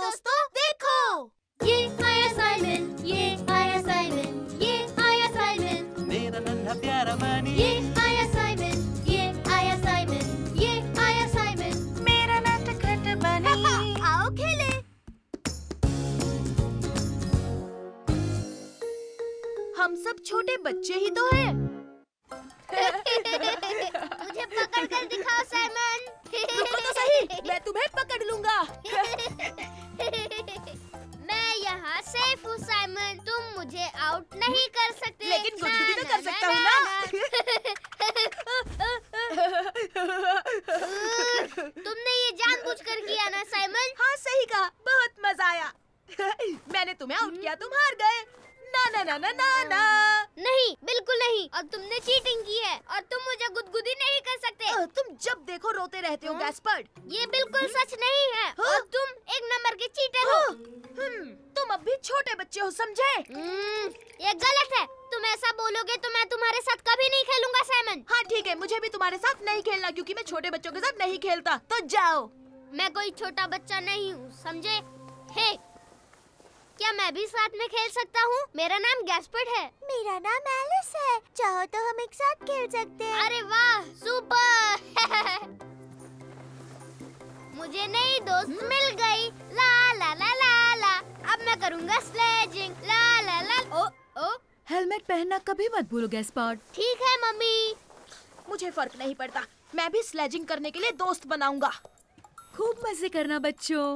दोस्तों देखो, ये आया साइमन, ये आया साइमन, ये आया साइमन, मेरा नन्हा प्यारा मनी, ये आया साइमन, ये आया साइमन, ये आया साइमन, मेरा नटखट बनी। आओ खेले। हम सब छोटे बच्चे ही तो हैं। मुझे पकड़ कर दिखाओ साइमन। रुको तो सही, मैं तुम्हें पकड़ लूंगा। मैं यहाँ सेफ हूँ साइमन, तुम मुझे आउट नहीं कर सकते। लेकिन गुदगुदी तो कर सकता हूँ ना। तुमने ये जानबूझकर किया ना साइमन? हाँ सही कहा, बहुत मजा आया। मैंने तुम्हें आउट किया, तुम हार गए। ना ना ना ना ना ना। नहीं, बिल्कुल नहीं। और तुमने चीटिंग की है और तुम मुझे गुदगुदी नहीं कर सकते। तुम जब देखो रोते रहते हो गैस्पर्ड। ये बिल्कुल सच नहीं है और तुम एक नंबर के चीटर हो। तुम अब भी छोटे बच्चे हो, समझे? ये गलत है। तुम ऐसा बोलोगे तो मैं तुम्हारे साथ कभी नहीं खेलूंगा साइमन। हाँ ठीक है, मुझे भी तुम्हारे साथ नहीं खेलना क्योंकि मैं छोटे बच्चों के साथ नहीं खेलता। तो जाओ। मैं कोई छोटा बच्चा नहीं हूँ, समझे? हे, क्या मैं भी साथ में खेल सकता हूँ? मेरा नाम गैस्पर्ड है। मेरा नाम एलिस है। चाहो तो हम एक साथ खेल सकते हैं। अरे वाह, सुपर। मुझे नई दोस्त मिल गई। ला ला ला ला ला। अब मैं करूँगा स्लेजिंग। ला ला ला। ओ ओ। हेलमेट पहनना कभी मत भूलो गैस्पर्ड। ठीक है मम्मी। मुझे फर्क नहीं पड़ता, मैं भी स्लेजिंग करने के लिए दोस्त बनाऊंगा। खूब मजे करना बच्चों।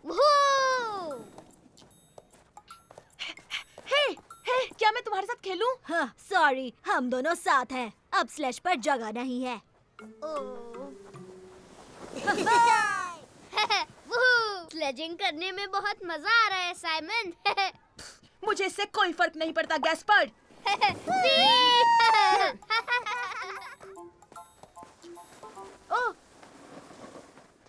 वूहू! हे, क्या मैं तुम्हारे साथ खेलूं? हाँ, सॉरी, हम दोनों साथ हैं। अब स्लेज पर जगह नहीं है। वूहू! स्लेजिंग करने में बहुत मजा आ रहा है साइमन। मुझे इससे कोई फर्क नहीं पड़ता गैस्पर्ड। ओह,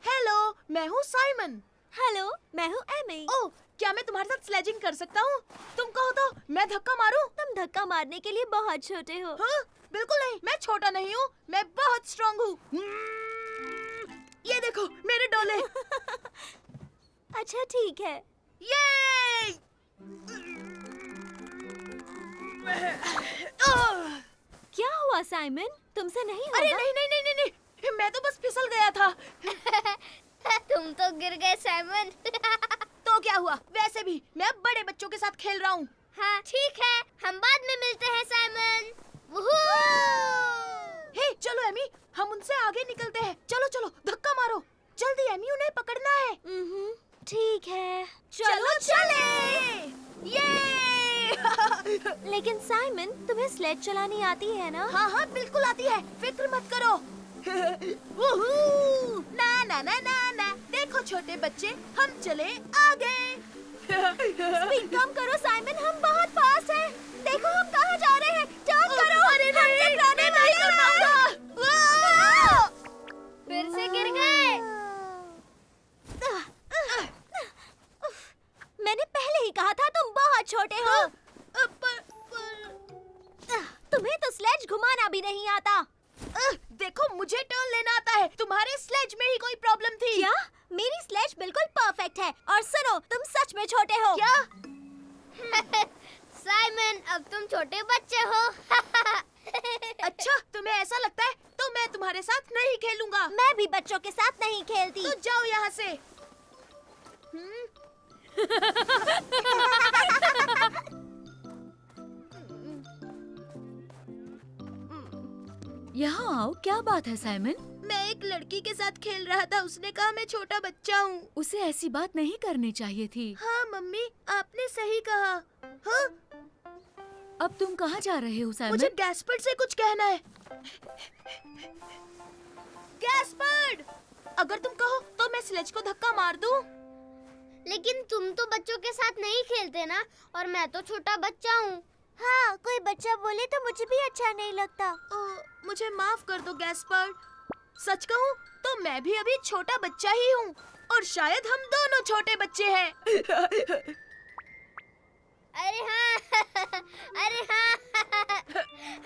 हेलो, मैं हूँ साइमन। हेलो, मैं हूँ एमी। ओह, क्या मैं तुम्हारे साथ स्लेजिंग कर सकता हूँ? तुम कहो तो मैं धक्का मारूं? तुम धक्का मारने के लिए बहुत छोटे हो। हाँ, बिल्कुल नहीं, मैं छोटा नहीं हूँ, मैं बहुत स्ट्रॉन्ग हूँ। ये देखो मेरे डोले। अच्छा ठीक है। ये क्या हुआ साइमन? तुमसे नहीं होगा? अरे नहीं नहीं नहीं नहीं नहीं, मैं तो बस फिसल गया था। तुम तो गिर गए साइमन। तो क्या हुआ? वैसे भी मैं अब बड़े बच्चों के साथ खेल रहा हूँ। हाँ ठीक है, हम बाद में मिलते हैं साइमन। वूहू! हे, चलो एमी, हम उनसे आगे निकलते हैं। चलो चलो, धक्का मारो जल्दी एमी, उन्हें पकड़ना है। ठीक है, चलो चले। ये लेकिन साइमन, तुम्हें स्लेज चलानी आती है ना? हाँ हाँ बिल्कुल आती है, फिक्र मत करो। वूहू! ना ना ना ना ना, देखो छोटे बच्चे, हम चले आगे। स्पीड कम करो साइमन, हम बहुत फास्ट हैं। देखो हम कहाँ जा रहे हैं। टर्न करो। अरे नहीं, हम टकराने मैं नहीं कर पाऊंगा। फिर से गिर गए। मैंने पहले ही कहा था तुम बहुत छोटे हो। तुम्हें तो स्लेज घुमाना भी नहीं आता। देखो मुझे टर्न लेना आता है, तुम्हारे स्लेज में ही कोई प्रॉब्लम थी। क्या? मेरी स्लेज बिल्कुल परफेक्ट है। और सुनो, तुम सच में छोटे हो। क्या? साइमन, अब तुम छोटे बच्चे हो। अच्छा, तुम्हें ऐसा लगता है तो मैं तुम्हारे साथ नहीं खेलूंगा। मैं भी बच्चों के साथ नहीं खेलती। तो जाओ यहाँ से। यहाँ आओ, क्या बात है साइमन? मैं एक लड़की के साथ खेल रहा था, उसने कहा मैं छोटा बच्चा हूँ। उसे ऐसी बात नहीं करनी चाहिए थी। हाँ मम्मी, आपने सही कहा। हाँ? अब तुम कहाँ जा रहे हो साइमन? मुझे गैस्पर्ड से कुछ कहना है। गैस्पर्ड, अगर तुम कहो तो मैं स्लेज को धक्का मार दूं। लेकिन तुम तो बच्चों के साथ नहीं खेलते ना, और मैं तो छोटा बच्चा हूँ। हाँ, कोई बच्चा बोले तो मुझे भी अच्छा नहीं लगता। मुझे माफ कर दो गैस्पर्ड। सच कहूँ तो मैं भी अभी छोटा बच्चा ही हूँ, और शायद हम दोनों छोटे बच्चे हैं। अरे हाँ अरे हाँ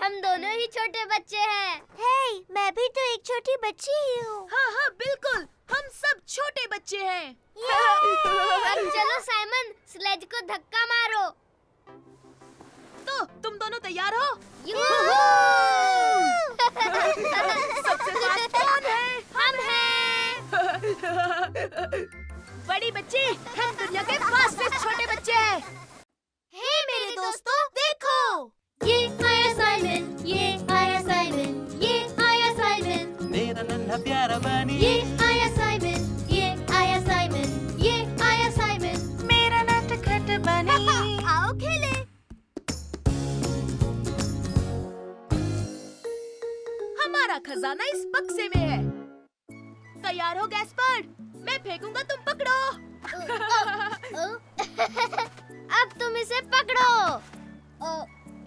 हम दोनों ही छोटे बच्चे हैं। हे, मैं भी तो एक छोटी बच्ची ही हूँ। हाँ हाँ बिल्कुल, हम सब छोटे बच्चे हैं। अब चलो साइमन, स्लेज को धक्का मारो। तो तुम दोनों तैयार हो? यूहू! सबसे फास्ट कौन है? हम हैं। बड़ी बच्ची, हम दुनिया के फास्टेस्ट छोटे बच्चे हैं। हे मेरे दोस्तों, देखो। ये आया साइमन, ये आया साइमन, ये आया साइमन, मेरा नन्हा प्यारा बनी ये आया साइमन, ये आया साइमन, ये आया साइमन। मेरा नटखट बनी आओ खेले। हमारा खजाना इस बक्से में है। तैयार हो गैस्पर्ड? मैं फेंकूंगा, तुम पकड़ो। अब तुम इसे पकड़ो।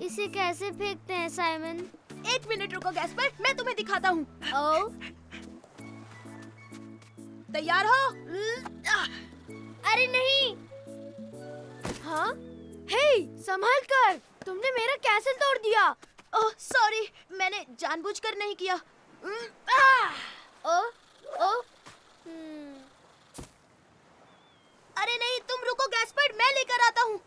इसे कैसे फेंकते हैं साइमन? 1 मिनट रुको गैस्पर्ड, मैं तुम्हें दिखाता हूँ। ओ, तैयार हो? अरे नहीं। हाँ? हे, संभाल कर, तुमने मेरा कैसल तोड़ दिया। ओह सॉरी, मैंने जानबूझकर नहीं किया। ओ, ओ, अरे नहीं, तुम रुको गैस्पर्ड, मैं लेकर आता हूँ।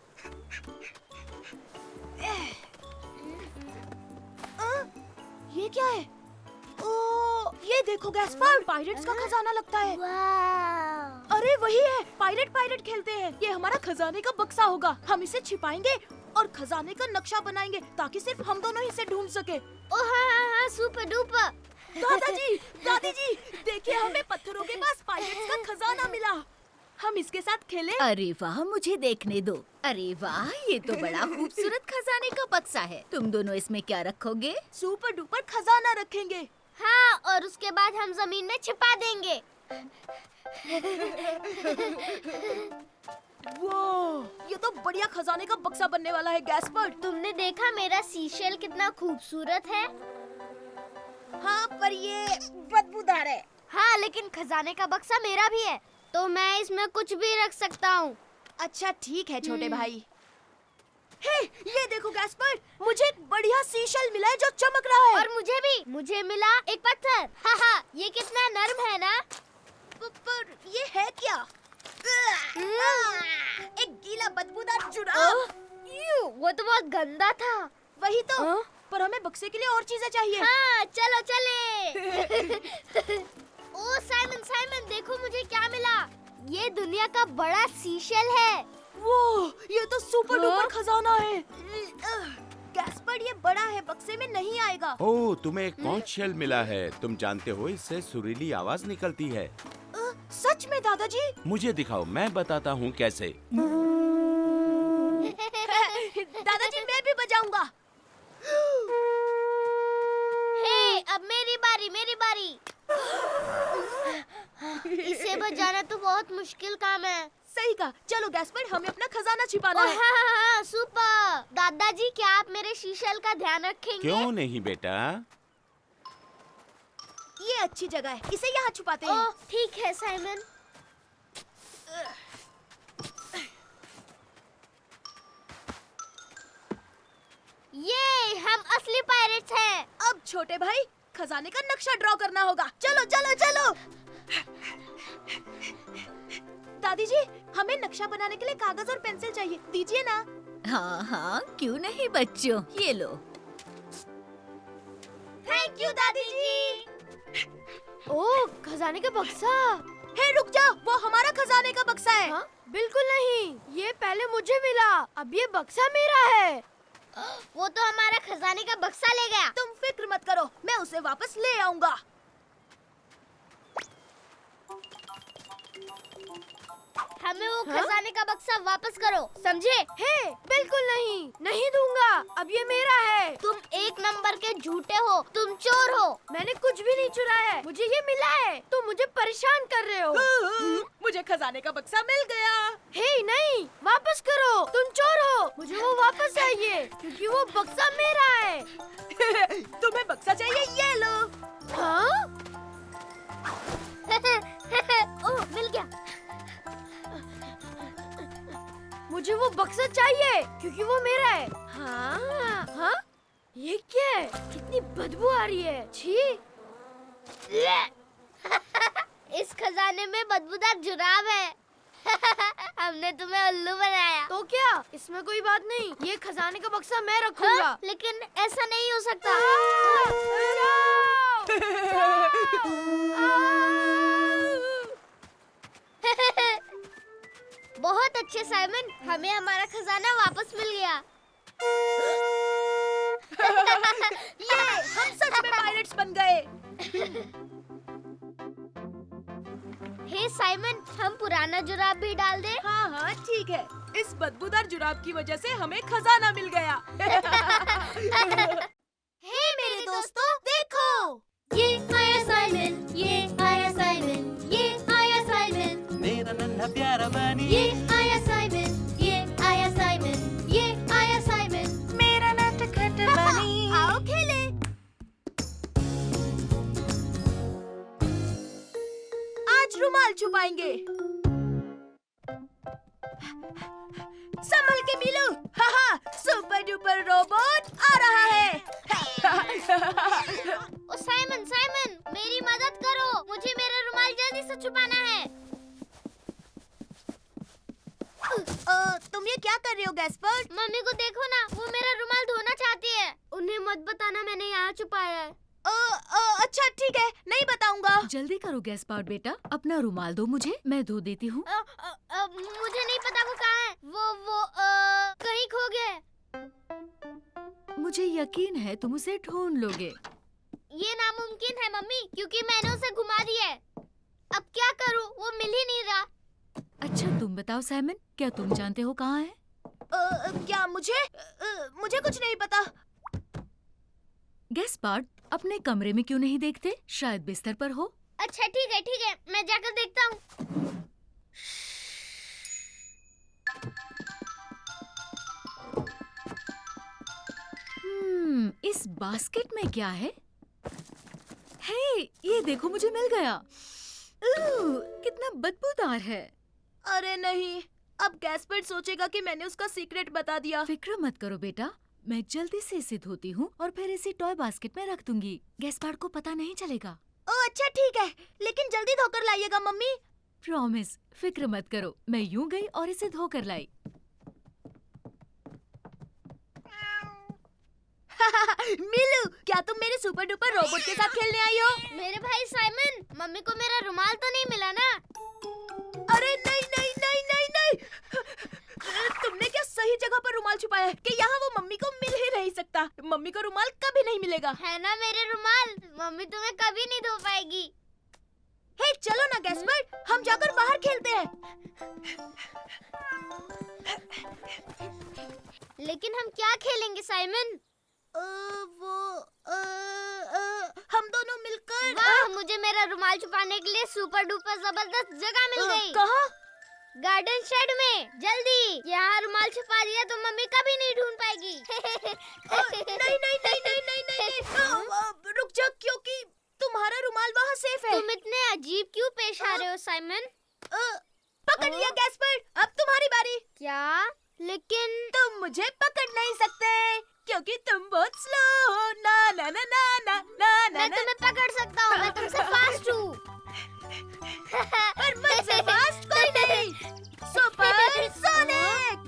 ये क्या है? ओ, ये देखो गैस्पर्ड, पायरेट्स का खजाना लगता है। वाह। अरे वही है, पायरेट खेलते हैं। ये हमारा खजाने का बक्सा होगा। हम इसे छिपाएंगे और खजाने का नक्शा बनाएंगे ताकि सिर्फ हम दोनों ही इसे ढूंढ सके। ओ हाँ, सुपर डुपर। दादी जी, देखिए, हमें पत्थरों के पास पायरेट्स का खजाना मिला। हम इसके साथ खेलें? अरे वाह, मुझे देखने दो। अरे वाह, ये तो बड़ा खूबसूरत खजाने का बक्सा है। तुम दोनों इसमें क्या रखोगे? सुपर डुपर खजाना रखेंगे। हाँ, और उसके बाद हम जमीन में छिपा देंगे। वो, ये तो बढ़िया खजाने का बक्सा बनने वाला है गैस्पर्ड। तुमने देखा मेरा सीशेल कितना खूबसूरत है? हाँ, पर ये बदबूदार है। हाँ, लेकिन खजाने का बक्सा मेरा भी है, तो मैं इसमें कुछ भी रख सकता हूँ। अच्छा ठीक है छोटे भाई। हे, ये देखो गैस्पर्ड, मुझे एक बढ़िया सीशल मिला है जो चमक रहा है। और मुझे भी, मुझे मिला एक पत्थर। हाँ, ये कितना नर्म है ना? पर ये है क्या? एक गीला बदबूदार जुड़ा। वो तो बहुत गंदा था। वही तो। पर हमें बक्से के लिए और चीजें चाहिए। हाँ, चलो चले। ओ साइमन, देखो मुझे क्या मिला। ये दुनिया का बड़ा सीशेल है। वो, ये तो सुपर डुपर खजाना है। गैस्पर्ड, ये बड़ा है, बक्से में नहीं आएगा। ओह, तुम्हें एक कॉन्च शेल मिला है। तुम जानते हो इससे सुरीली आवाज निकलती है। सच में दादाजी? मुझे दिखाओ, मैं बताता हूँ कैसे। दादाजी, मैं भी बजाऊंगा। हे, अब मेरी बारी। इसे बजाना तो बहुत मुश्किल काम है। सही कहा। चलो गैस्पर्ड, हमें अपना खजाना छिपाना ओह, है। हाँ, सुपर। दादाजी, क्या आप मेरे शीशल का ध्यान रखेंगे? क्यों नहीं बेटा? ये अच्छी जगह है, इसे यहाँ छुपाते हैं। ओह, ठीक है साइमन। ये हम असली पायरेट्स हैं। अब छोटे भाई, खजाने का नक्शा ड्रॉ करना होगा। चलो चलो चलो। दादी जी, हमें नक्शा बनाने के लिए कागज और पेंसिल चाहिए, दीजिए ना। हाँ हाँ, क्यों नहीं बच्चों, ये लो। थैंक यू दादी जी। ओह, खजाने का बक्सा। हे रुक जाओ, वो हमारा खजाने का बक्सा है। हाँ? बिल्कुल नहीं, ये पहले मुझे मिला, अब ये बक्सा मेरा है। वो तो हमारा खजाने का बक्सा ले गया। तुम फिक्र मत करो, मैं उसे वापस ले आऊंगा। हमें वो खजाने का बक्सा वापस करो, समझे? हे, बिल्कुल नहीं दूंगा, अब ये मेरा है। तुम एक नंबर के झूठे हो, तुम चोर हो। मैंने कुछ भी नहीं चुराया है, मुझे ये मिला है। तुम मुझे परेशान कर रहे हो। मुझे खजाने का बक्सा मिल गया। हे नहीं, वापस करो, तुम चोर हो, मुझे वो वापस चाहिए क्योंकि वो बक्सा मेरा है। तुम्हें बक्सा चाहिए, ये लो। हाँ? ओह, मिल गया। मुझे वो बक्सा चाहिए क्योंकि वो मेरा है। हाँ हाँ, ये क्या है? कितनी बदबू आ रही है। छी। इस खजाने में बदबूदार जुराब है। हमने तुम्हें उल्लू बनाया। तो क्या, इसमें कोई बात नहीं। ये खजाने का बक्सा मैं रखूंगा। हाँ, लेकिन ऐसा नहीं हो सकता। बहुत अच्छे साइमन, हमें हमारा खजाना वापस मिल गया। ये हम सच में पायरेट्स बन गए। हे साइमन, हम पुराना जुराब भी डाल दे। हाँ हाँ ठीक है, इस बदबूदार जुराब की वजह से हमें खजाना मिल गया। हे मेरे दोस्तों, देखो, ये आया साइमन, ये आया साइमन, ये आया साइमन, मेरा नन्हा प्यारा बनी, ये आया साइमन, ये आया साइमन, ये आया साइमन। मेरा नटखट बनी। आओ खेले। आज रुमाल छुपाएंगे। संभल के मिलू। हाँ, सुपर डुपर रोबोट आ रहा है। ओ साइमन, साइमन, मेरी मदद करो, मुझे मेरा रुमाल जल्दी से छुपाना है। तुम ये क्या कर रहे हो गैस्पर्ड? मम्मी को देखो ना, वो मेरा रुमाल धोना चाहती है। उन्हें मत बताना मैंने यहाँ छुपाया है। अच्छा ठीक है, नहीं बताऊंगा। जल्दी करो गैस्पार्ड बेटा, अपना रुमाल दो मुझे, मैं धो देती हूँ। मुझे नहीं पता वो कहाँ है। वो कहीं खो गया है। मुझे यकीन है तुम उसे ढूंढ लोगे। ये नामुमकिन है मम्मी, क्योंकि मैंने उसे घुमा दिया है। अब क्या करूँ, वो मिल ही नहीं रहा। अच्छा तुम बताओ साइमन, क्या तुम जानते हो कहाँ है? क्या मुझे कुछ नहीं पता। गैस्पार्ड, अपने कमरे में क्यों नहीं देखते? शायद बिस्तर पर हो। अच्छा ठीक है, मैं जाकर देखता हूँ। इस बास्केट में क्या है? हे, ये देखो मुझे मिल गया। कितना बदबूदार है। अरे नहीं, अब गैस्पर्ड सोचेगा कि मैंने उसका सीक्रेट बता दिया। फिक्र मत करो बेटा, मैं जल्दी से इसे धोती हूँ और फिर इसे टॉय बास्केट में रख दूंगी। गैस्पार्ड को पता नहीं चलेगा। अच्छा ठीक है, लेकिन जल्दी धोकर लाइएगा मम्मी। प्रॉमिस, फिक्र मत करो। मैं यूं गई और इसे धोकर लाई। मिलू, क्या तुम मेरे सुपर डुपर रोबोट के साथ खेलने आई हो? मेरे भाई साइमन, मम्मी को मेरा रुमाल तो नहीं मिला ना? अरे नहीं नहीं नहीं नहीं नहीं, तुमने क्या सही जगह पर रुमाल छुपाया है कि यहाँ वो मम्मी को मिल ही नहीं सकता। मम्मी को रुमाल कभी नहीं मिलेगा। है ना मेरे रुमाल, मम्मी तुम्हें कभी नहीं धो पाएगी। हे चलो ना गैस्पर्ड, हम जाकर बाहर खेलते हैं। लेकिन हम क्या खेलेंगे साइमन? हम दोनों मिलकर। वाह, मुझे मेरा रुमाल छुपाने के लिए सुपर डुपर जबरदस्त जगह मिल गई। कहाँ? गार्डन शेड में। जल्दी, यहाँ रुमाल छुपा दिया तो मम्मी कभी नहीं ढूंढ पाएगी। नहीं नहीं नहीं नहीं नहीं नहीं, रुक जा, क्योंकि तुम्हारा रुमाल वहाँ सेफ है। तुम इतने अजीब क्यों पेश आ रहे हो साइमन? पकड़ लिया गैस्पर्ड, अब तुम्हारी बारी। क्या? लेकिन तुम मुझे पकड़ नहीं सकते क्योंकि तुम बहुत स्लो हो। ना ना ना ना ना ना ना। मैं तुम्हें पकड़ सकता हूँ, मैं तुमसे फास्ट हूँ। पर मुझसे फास्ट कोई नहीं। Super sonic.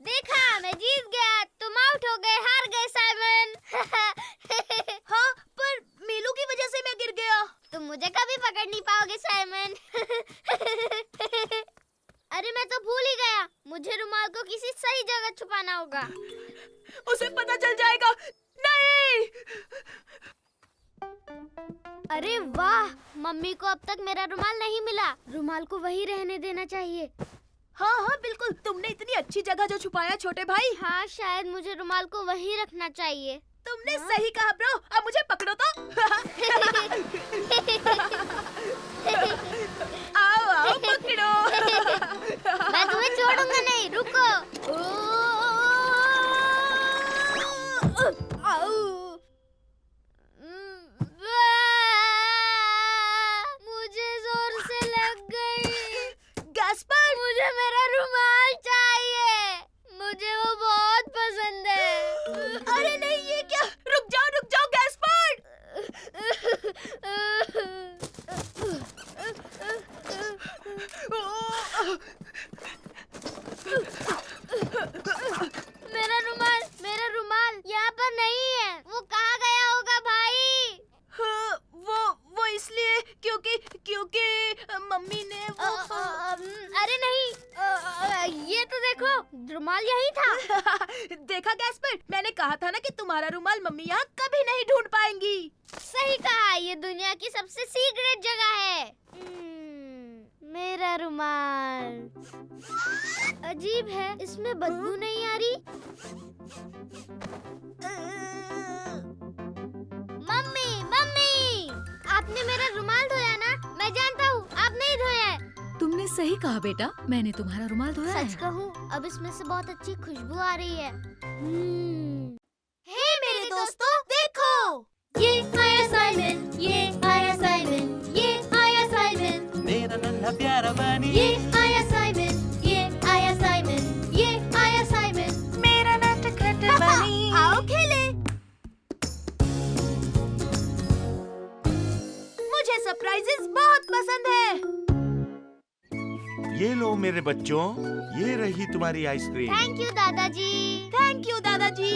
देखा, मैं जीत गया, तुम आउट हो गए, हार गए साइमन। हाँ, पर मीलू की वजह से मैं गिर गया। तुम मुझे कभी पकड़ नहीं पाओगे साइमन। अरे मैं तो भूल ही गया, मुझे रुमाल को किसी सही जगह छुपाना होगा। उसे पता चल जाएगा। नहीं। अरे वाह, मम्मी को अब तक मेरा रुमाल नहीं मिला। रुमाल को वहीं रहने देना चाहिए। हाँ हाँ बिल्कुल, तुमने इतनी अच्छी जगह जो छुपाया छोटे भाई। हाँ, शायद मुझे रुमाल को वहीं रखना चाहिए। तुमने सही कहा ब्रो, अब मुझे पकड़ो तो। आओ आओ पकड़ो। मैं तुम्हें छोड़ूंगा नहीं, रुको। मुझे अरे नहीं, ये तो देखो, रुमाल यही था। देखा गैस्पर, मैंने कहा था ना कि तुम्हारा रुमाल मम्मी यहाँ कभी नहीं ढूंढ पाएंगी। सही कहा, ये दुनिया की सबसे सीक्रेट जगह है। मेरा रुमाल अजीब है, इसमें बदबू नहीं आ रही। मम्मी मम्मी, आपने मेरा रुमाल धोया ना? मैं जानता हूँ आप नहीं धोया है। तुमने सही कहा बेटा, मैंने तुम्हारा रुमाल धोया है। सच कहूँ, अब इसमें से बहुत अच्छी खुशबू आ रही है। हे मेरे दोस्तों, देखो, ये आया साइमन, ये आया साइमन, ये आया साइमन, मेरा नन्हा प्यारा बनी ये आया साइमन, ये आया साइमन, ये आया साइमन। मेरा नटखट बनी। आओ खेले। मुझे सरप्राइजेस बहुत पसंद है। ये लो मेरे बच्चों, ये रही तुम्हारी आइसक्रीम। थैंक यू दादाजी। थैंक यू दादाजी।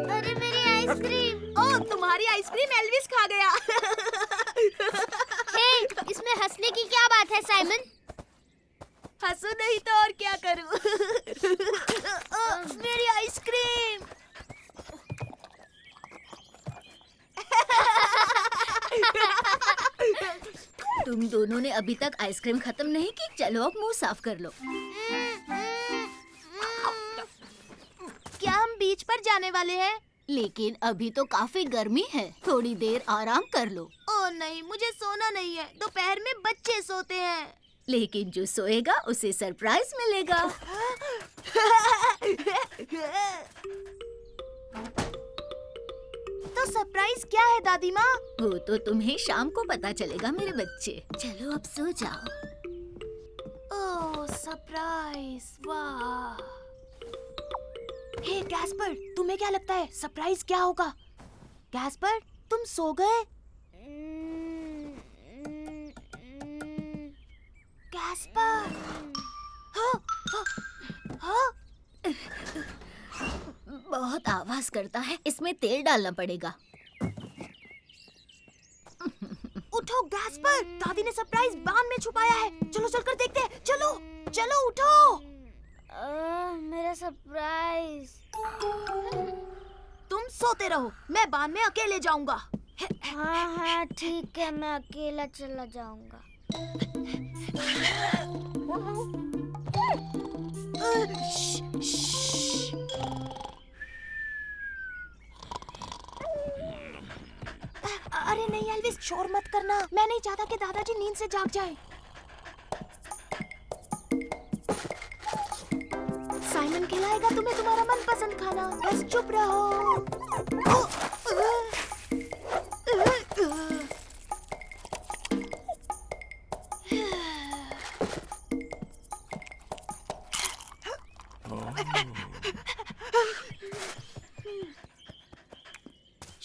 अरे मेरी आइसक्रीम। ओह, तुम्हारी आइसक्रीम एल्विस खा गया। हे, इसमें हंसने की क्या बात है साइमन? हंसू नहीं तो और क्या करूं? मेरी आइसक्रीम। तुम दोनों ने अभी तक आइसक्रीम खत्म नहीं की। चलो अब मुंह साफ कर लो। क्या हम बीच पर जाने वाले हैं? लेकिन अभी तो काफी गर्मी है, थोड़ी देर आराम कर लो। ओह नहीं, मुझे सोना नहीं है, दोपहर में बच्चे सोते हैं। लेकिन जो सोएगा उसे सरप्राइज मिलेगा। तो सरप्राइज क्या है दादी माँ? वो तो तुम्हें शाम को पता चलेगा मेरे बच्चे। चलो अब सो जाओ। ओह सरप्राइज, वाह। हे गैस्पर, तुम्हें क्या लगता है सरप्राइज क्या होगा? गैस्पर, तुम सो गए? गैस्पर, हाँ, हाँ, हाँ। बहुत आवाज करता है, इसमें तेल डालना पड़ेगा। उठो गैस्पर, दादी ने सरप्राइज बांध में छुपाया है। चलो चलकर देखते हैं। चलो चलो उठो। मेरा सरप्राइज। तुम सोते रहो, मैं बांध में अकेले जाऊंगा। हाँ हाँ ठीक है, मैं अकेला चला जाऊंगा। अरे नहीं एल्विस, शोर मत करना। मैं नहीं चाहता कि दादाजी नींद से जाग जाए। साइमन खिलाएगा तुम्हें तुम्हारा मनपसंद खाना, बस चुप रहो।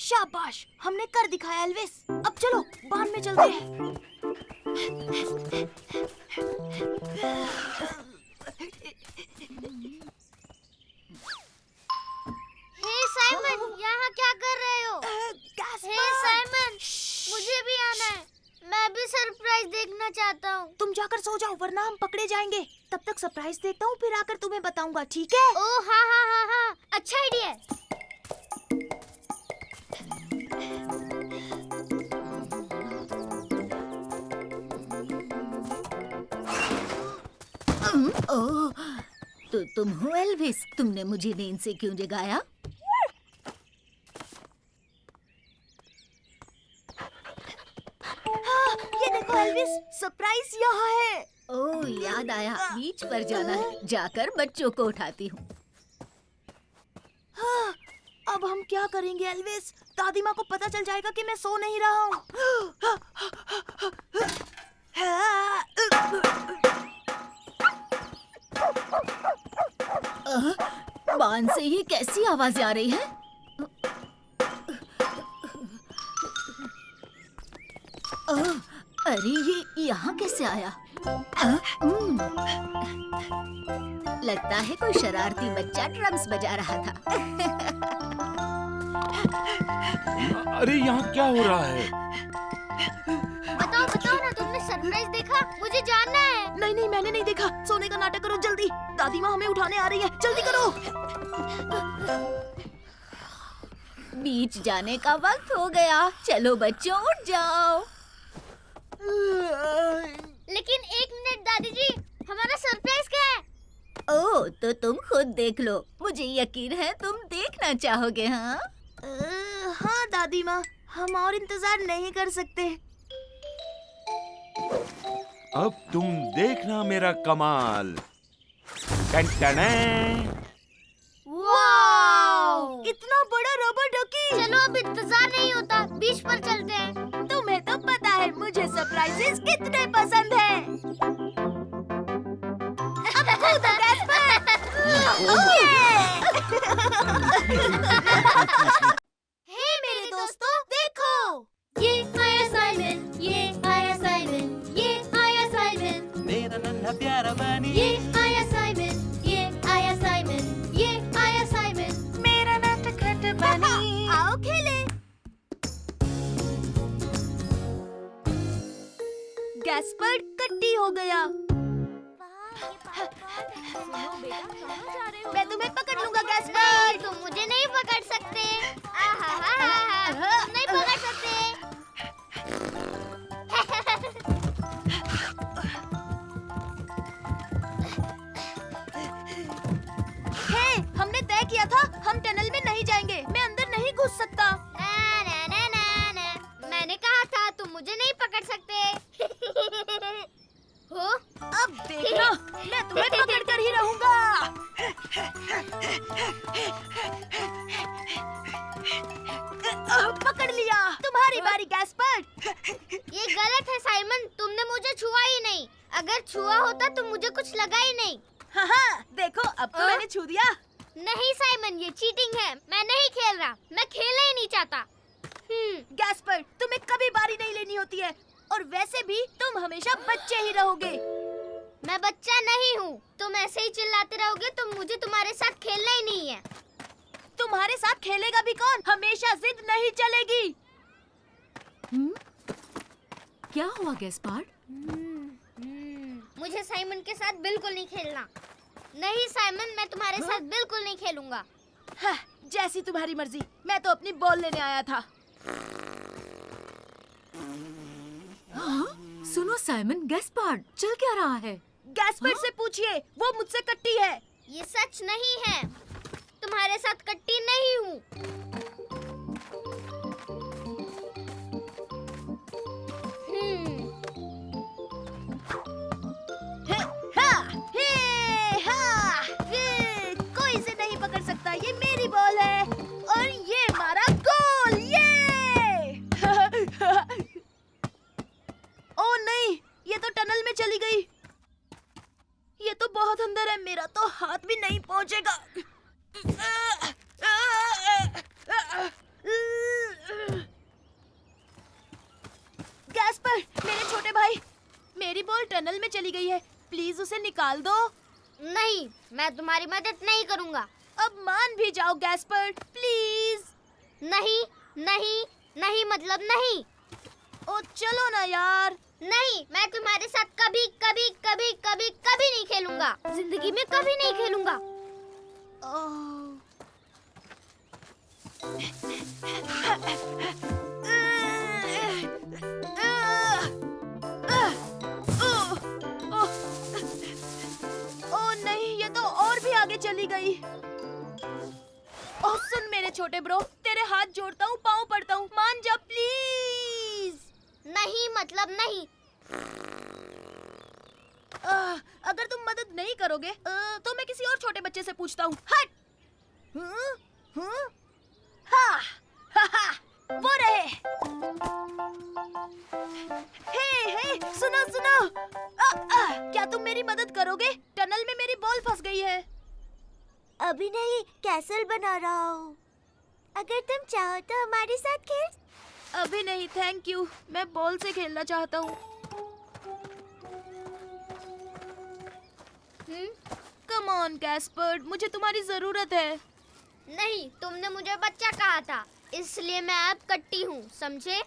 शाबाश, हमने कर दिखाया एल्विस। अब चलो बांध में चलते हैं। हे साइमन, यहाँ क्या कर रहे हो? हे साइमन, मुझे भी आना है। मैं भी सरप्राइज देखना चाहता हूँ। तुम जाकर सो जाओ वरना हम पकड़े जाएंगे। तब तक सरप्राइज देखता हूँ, फिर आकर तुम्हें बताऊंगा, ठीक है? ओह हाँ हाँ हाँ हाँ, अच्छा आइडिया है। ओह, तो तुम हो एल्विस? तुमने मुझे नींद से क्यों जगाया? हाँ, ये देखो एल्विस, सरप्राइज यहाँ है। ओह, याद आया, बीच पर जाना है। जाकर बच्चों को उठाती हूँ। हाँ, अब हम क्या करेंगे एल्विस? दादी माँ को पता चल जाएगा कि मैं सो नहीं रहा हूँ। बांध से ये कैसी आवाजें आ रही है? अरे ये यहाँ कैसे आया? लगता है कोई शरारती बच्चा ड्रम्स बजा रहा था। अरे यहाँ क्या हो रहा है? बताओ बताओ ना, तुमने सरप्राइज देखा? मुझे जानना है। नहीं नहीं, मैंने नहीं देखा। सोने का नाटक करो जल्दी, दादी माँ हमें उठाने आ रही है, जल्दी करो। बीच जाने का वक्त हो गया। चलो बच्चों, उठ जाओ। लेकिन एक मिनट दादी जी, हमारा सरप्राइज क्या है? ओह, तो तुम खुद देख लो। मुझे यकीन है तुम देखना चाहोगे। हाँ, हाँ दादी माँ, हम और इंतजार नहीं कर सकते। अब तुम देखना मेरा कमाल। टन-टने। वाओ! इतना बड़ा रबर डकी। चलो अब इंतजार नहीं होता, बीच पर चलते हैं। तुम्हें तो पता है मुझे सरप्राइजेस कितने पसंद हैं। अब कूदो गैस्पर। हे मेरे दोस्तों, देखो, ये आया साइमन, ये आया साइमन, ये आया साइमन, मेरा नन्हा प्यारा बनी ये आया साइमन, ये आया साइमन, ये आया साइमन। मेरा नटखट बनी। आओ खेले। गैस्पर कट्टी हो गया। मैं तुम्हें पकड़ लूंगा गैस्पर। नहीं, तुम मुझे नहीं पकड़ सकते। तुम नहीं पकड़ सकते। हे, हमने तय किया था हम टनल में नहीं जाएंगे। मैं अंदर नहीं घुस सकता। ना, ना, ना, ना, ना। मैंने कहा था तुम मुझे नहीं पकड़ सकते। हो? अब देखना, मैं तुम्हें पकड़ कर ही रहूंगा। पकड़ लिया। तुम्हारी बारी गैस्पर। ये गलत है साइमन, तुमने मुझे छुआ ही नहीं। अगर छुआ होता तो मुझे कुछ लगा ही नहीं। हाँ, देखो अब तो मैंने छू दिया। नहीं साइमन, ये चीटिंग है। मैं नहीं खेल रहा, मैं खेलना ही नहीं चाहता। गैस्पर, तुम्हें कभी बारी नहीं लेनी होती है, और वैसे भी तुम हमेशा बच्चे ही रहोगे। मैं बच्चा नहीं हूँ। तुम ऐसे ही चिल्लाते रहोगे तो मुझे तुम्हारे साथ खेलना ही नहीं है। तुम्हारे साथ खेलेगा भी कौन? हमेशा जिद नहीं चलेगी। क्या हुआ गैस्पार्ड? मुझे साइमन के साथ बिल्कुल नहीं खेलना। नहीं साइमन, मैं तुम्हारे साथ बिल्कुल नहीं खेलूंगा। हाँ, जैसी तुम्हारी मर्जी। मैं तो अपनी बॉल लेने आया था। हाँ? सुनो साइमन, गैस्पार्ड चल क्या रहा है? गैस्पर से पूछिए, वो मुझसे कट्टी है। ये सच नहीं है। तुम्हारे साथ कट्टी नहीं हूँ। कोई इसे नहीं पकड़ सकता। ये मेरी बॉल है और ये हमारा गोल। ये ओ नहीं, ये तो टनल में चली गई। ये तो बहुत अंदर है, मेरा तो हाथ भी नहीं पहुंचेगा। गैस्पर, मेरे छोटे भाई, मेरी बॉल टनल में चली गई है। प्लीज उसे निकाल दो। नहीं, मैं तुम्हारी मदद नहीं करूँगा। अब मान भी जाओ गैस्पर, प्लीज। नहीं, नहीं, नहीं मतलब नहीं। ओ चलो ना यार। नहीं, मैं तुम्हारे साथ कभी कभी कभी कभी कभी नहीं खेलूंगा। जिंदगी में कभी नहीं खेलूंगा। ओ नहीं, ये तो और भी आगे चली गई। ओह सुन मेरे छोटे ब्रो, तेरे हाथ जोड़ता हूँ, पाँव पड़ता हूँ, मान जा प्लीज। नहीं मतलब नहीं। अगर तुम मदद नहीं करोगे तो मैं किसी और छोटे बच्चे से पूछता हूँ। हट। हाँ, हा, हा, वो रहे। हे, सुनो सुनो। क्या तुम मेरी मदद करोगे? टनल में मेरी बॉल फंस गई है। अभी नहीं, कैसल बना रहा हूँ। अगर तुम चाहो तो हमारे साथ खेल। अभी नहीं, थैंक यू। मैं बॉल से खेलना चाहता हूँ। कम ऑन कैस्पर्ड, मुझे तुम्हारी जरूरत है। नहीं, तुमने मुझे बच्चा कहा था, इसलिए मैं अब कट्टी हूँ, समझे?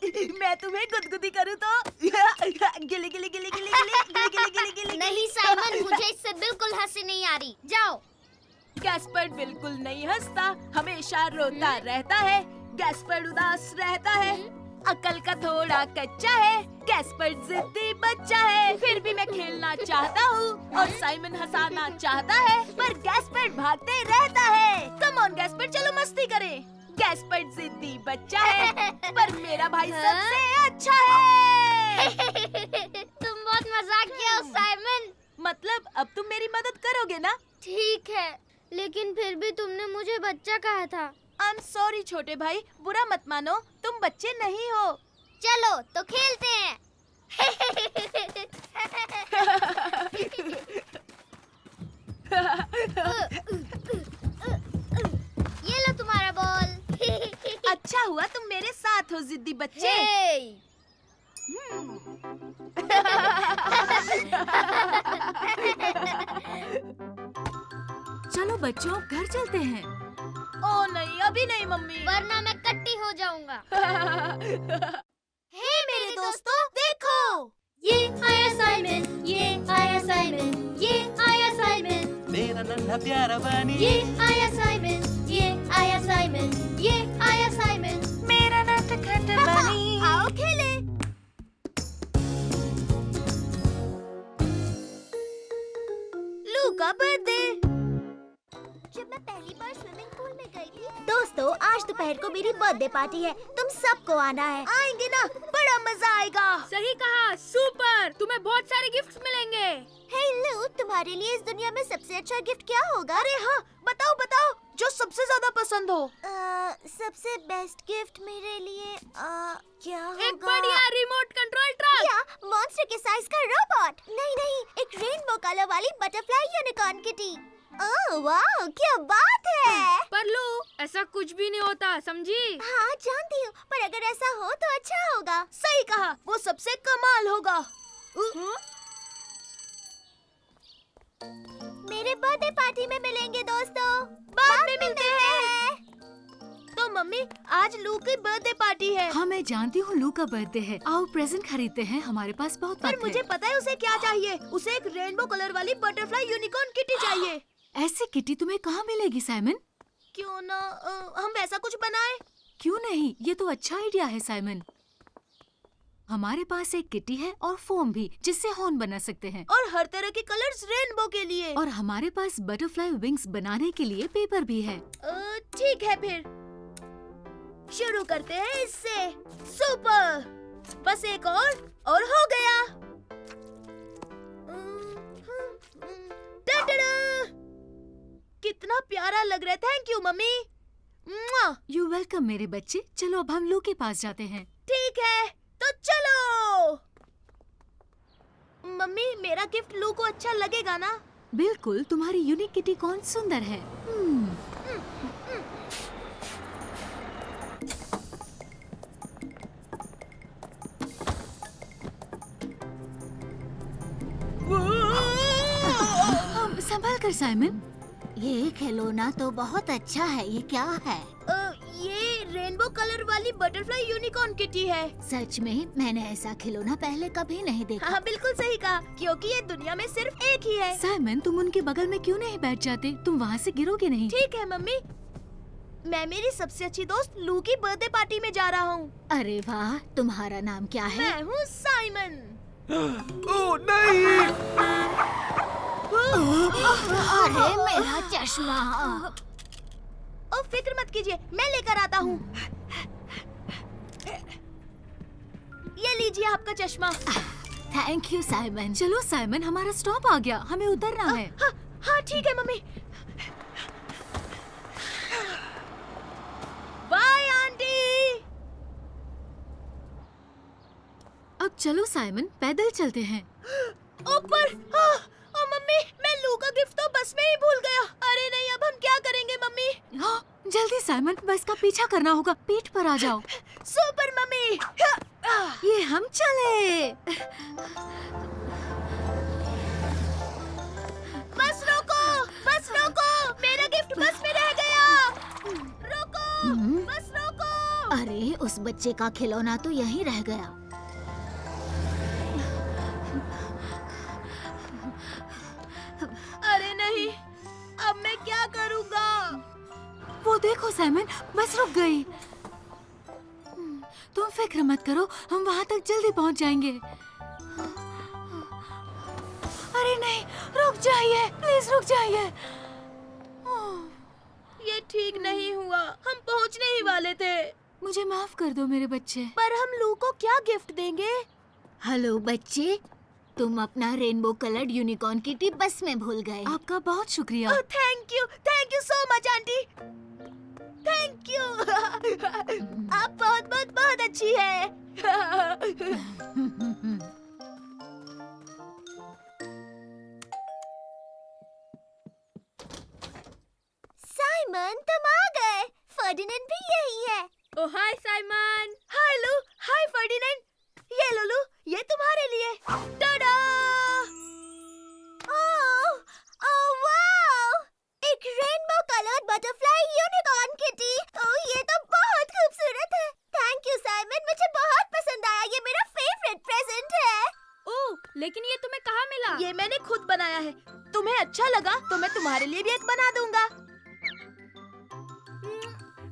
मैं तुम्हें गुदगुदी करूँ तो गिली गिली गिली गिली गिली गिली गिली गिली गिली। नहीं साइमन, मुझे इससे बिल्कुल हंसी नहीं आ रही। जाओ। गैस्पर्ड बिल्कुल नहीं हंसता, हमेशा रोता रहता है। गैस्पर्ड उदास रहता है, अकल का थोड़ा कच्चा है। गैस्पर्ड जिद्दी बच्चा है, फिर भी मैं खेलना चाहता हूँ और साइमन हंसाना चाहता है, पर गैस्पर्ड भागते रहता है। कम ऑन गैस्पर्ड, चलो मस्ती करें। गैस्पर्ड जिद्दी बच्चा है, पर मेरा भाई सबसे अच्छा है। तुम बहुत मजाक किया साइमन। मतलब अब तुम मेरी मदद करोगे ना? ठीक है, लेकिन फिर भी तुमने मुझे बच्चा कहा था। आई एम सॉरी छोटे भाई, बुरा मत मानो, तुम बच्चे नहीं हो। चलो तो खेलते हैं। ये लो तुम्हारा बॉल। अच्छा हुआ तुम मेरे साथ हो जिद्दी बच्चे। हे! चलो बच्चों, अब घर चलते हैं। ओ नहीं, अभी नहीं मम्मी। वरना मैं कट्टी हो जाऊंगा। हे मेरे दोस्तों, देखो ये आया साइमन, ये आया साइमन, ये आया साइमन, मेरा नन्हा प्यारा बनी, ये आया साइमन, ये आया साइमन, ये आया साइमन। मेरा नटखट बनी। आओ खेले। लू का बर्थडे। जब मैं पहली बार स्विमिंग पूल में गई थी। दोस्तों, आज दोपहर को मेरी बर्थडे पार्टी है, तुम सबको आना है। आएंगे ना, बड़ा मजा आएगा। सही कहा, सुपर। तुम्हें बहुत सारे गिफ्ट्स मिलेंगे। हे लू, तुम्हारे लिए इस दुनिया में सबसे अच्छा गिफ्ट क्या होगा? अरे हाँ, बताओ बताओ, जो सबसे ज्यादा पसंद हो। सबसे बेस्ट गिफ्ट मेरे लिए क्या होगा? एक बढ़िया रिमोट कंट्रोल ट्रक। या मॉन्स्टर के साइज का रोबोट। नहीं नहीं, एक रेनबो कलर वाली बटरफ्लाई यूनिकॉर्न किटी। ओह वाह, क्या बात है। पर लू, ऐसा कुछ भी नहीं होता, समझी? हाँ जानती हूँ, पर अगर ऐसा हो तो अच्छा होगा। सही कहा, वो सबसे कमाल होगा। मेरे बर्थडे पार्टी में मिलेंगे दोस्तों। बाद में मिलते हैं। तो मम्मी, आज लू की बर्थडे पार्टी है। हाँ, मैं जानती हूँ लू का बर्थडे है। आओ प्रेजेंट खरीदते हैं, हमारे पास बहुत पर वक्त मुझे है। पता है उसे क्या चाहिए। उसे एक रेनबो कलर वाली बटरफ्लाई यूनिकॉर्न किटी चाहिए। ऐसी किटी तुम्हें कहाँ मिलेगी साइमन? क्यों ना हम ऐसा कुछ बनाए? क्यों नहीं, ये तो अच्छा आइडिया है साइमन। हमारे पास एक किटी है और फोम भी, जिससे हॉर्न बना सकते हैं। और हर तरह के कलर्स रेनबो के लिए। और हमारे पास बटरफ्लाई विंग्स बनाने के लिए पेपर भी है। ठीक है, फिर शुरू करते हैं इससे। सुपर, बस एक और हो गया। टडडा! कितना प्यारा लग रहा है। Thank you mummy. मुआ! यू वेलकम मेरे बच्चे। चलो अब हम लू के पास जाते हैं। ठीक है, तो चलो। मम्मी, मेरा गिफ्ट लू को अच्छा लगेगा ना? बिल्कुल, तुम्हारी यूनिक किटी कौन सुंदर है। संभाल कर साइमन। ये खिलौना तो बहुत अच्छा है। ये क्या है? ये रेनबो कलर वाली बटरफ्लाई यूनिकॉर्न किटी है। सच में मैंने ऐसा खिलौना पहले कभी नहीं देखा। हाँ, बिल्कुल सही कहा, क्योंकि ये दुनिया में सिर्फ एक ही है। साइमन, तुम उनके बगल में क्यों नहीं बैठ जाते? तुम वहाँ से गिरोगे नहीं। ठीक है मम्मी, मैं मेरी सबसे अच्छी दोस्त लू की बर्थडे पार्टी में जा रहा हूँ। अरे वाह, तुम्हारा नाम क्या है? मैं हूँ साइमन। ओह नहीं! अरे मेरा चश्मा। ओ फिक्र मत कीजिए, मैं लेकर आता हूँ। ये लीजिए आपका चश्मा। Thank you Simon. चलो साइमन, हमारा स्टॉप आ गया, हमें उतरना है। हाँ, हाँ ठीक है मम्मी। Bye aunty. अब चलो साइमन, पैदल चलते हैं। ऊपर। ओ मम्मी, मैं लू का गिफ्ट तो बस में ही भूल गया। अरे नहीं, अब हम क्या करेंगे मम्मी? हाँ, जल्दी साइमन, बस का पीछा करना होगा। पीठ पर आ जाओ। Super mummy. ये हम चले। बस रोको, बस रोको, मेरा गिफ्ट बस में रह गया। रोको, बस रोको। अरे उस बच्चे का खिलौना तो यहीं रह गया। अरे नहीं, अब मैं क्या करूँगा? वो देखो साइमन, बस रुक गई। तुम फिक्र मत करो, हम वहाँ तक जल्दी पहुँच जाएंगे। अरे नहीं, रुक जाइए, प्लीज रुक जाइए। ये ठीक नहीं हुआ, हम पहुँचने ही वाले थे। मुझे माफ कर दो मेरे बच्चे। पर हम लू को क्या गिफ्ट देंगे? हेलो बच्चे, तुम अपना रेनबो कलर्ड यूनिकॉर्न किटी बस में भूल गए। आपका बहुत शुक्रिया। Thank you so much aunty. Thank you. आप बहुत बहुत बहुत अच्छी है। साइमन तुम आ गए। फर्डिनेंड भी यही है। ओ हाय साइमन। हाय लू, हाय फर्डिनेंड। ये लो लू, ये तुम्हारे लिए। टाडा! Oh wow! एक rainbow coloured butterfly unicorn kitty. Oh ये तो बहुत खूबसूरत है। थैंक यू साइमन, मुझे बहुत पसंद आया। ये मेरा फेवरेट प्रेजेंट है। ओह, लेकिन ये तुम्हें कहाँ मिला? ये मैंने खुद बनाया है। तुम्हें अच्छा लगा तो मैं तुम्हारे लिए भी एक बना दूंगा।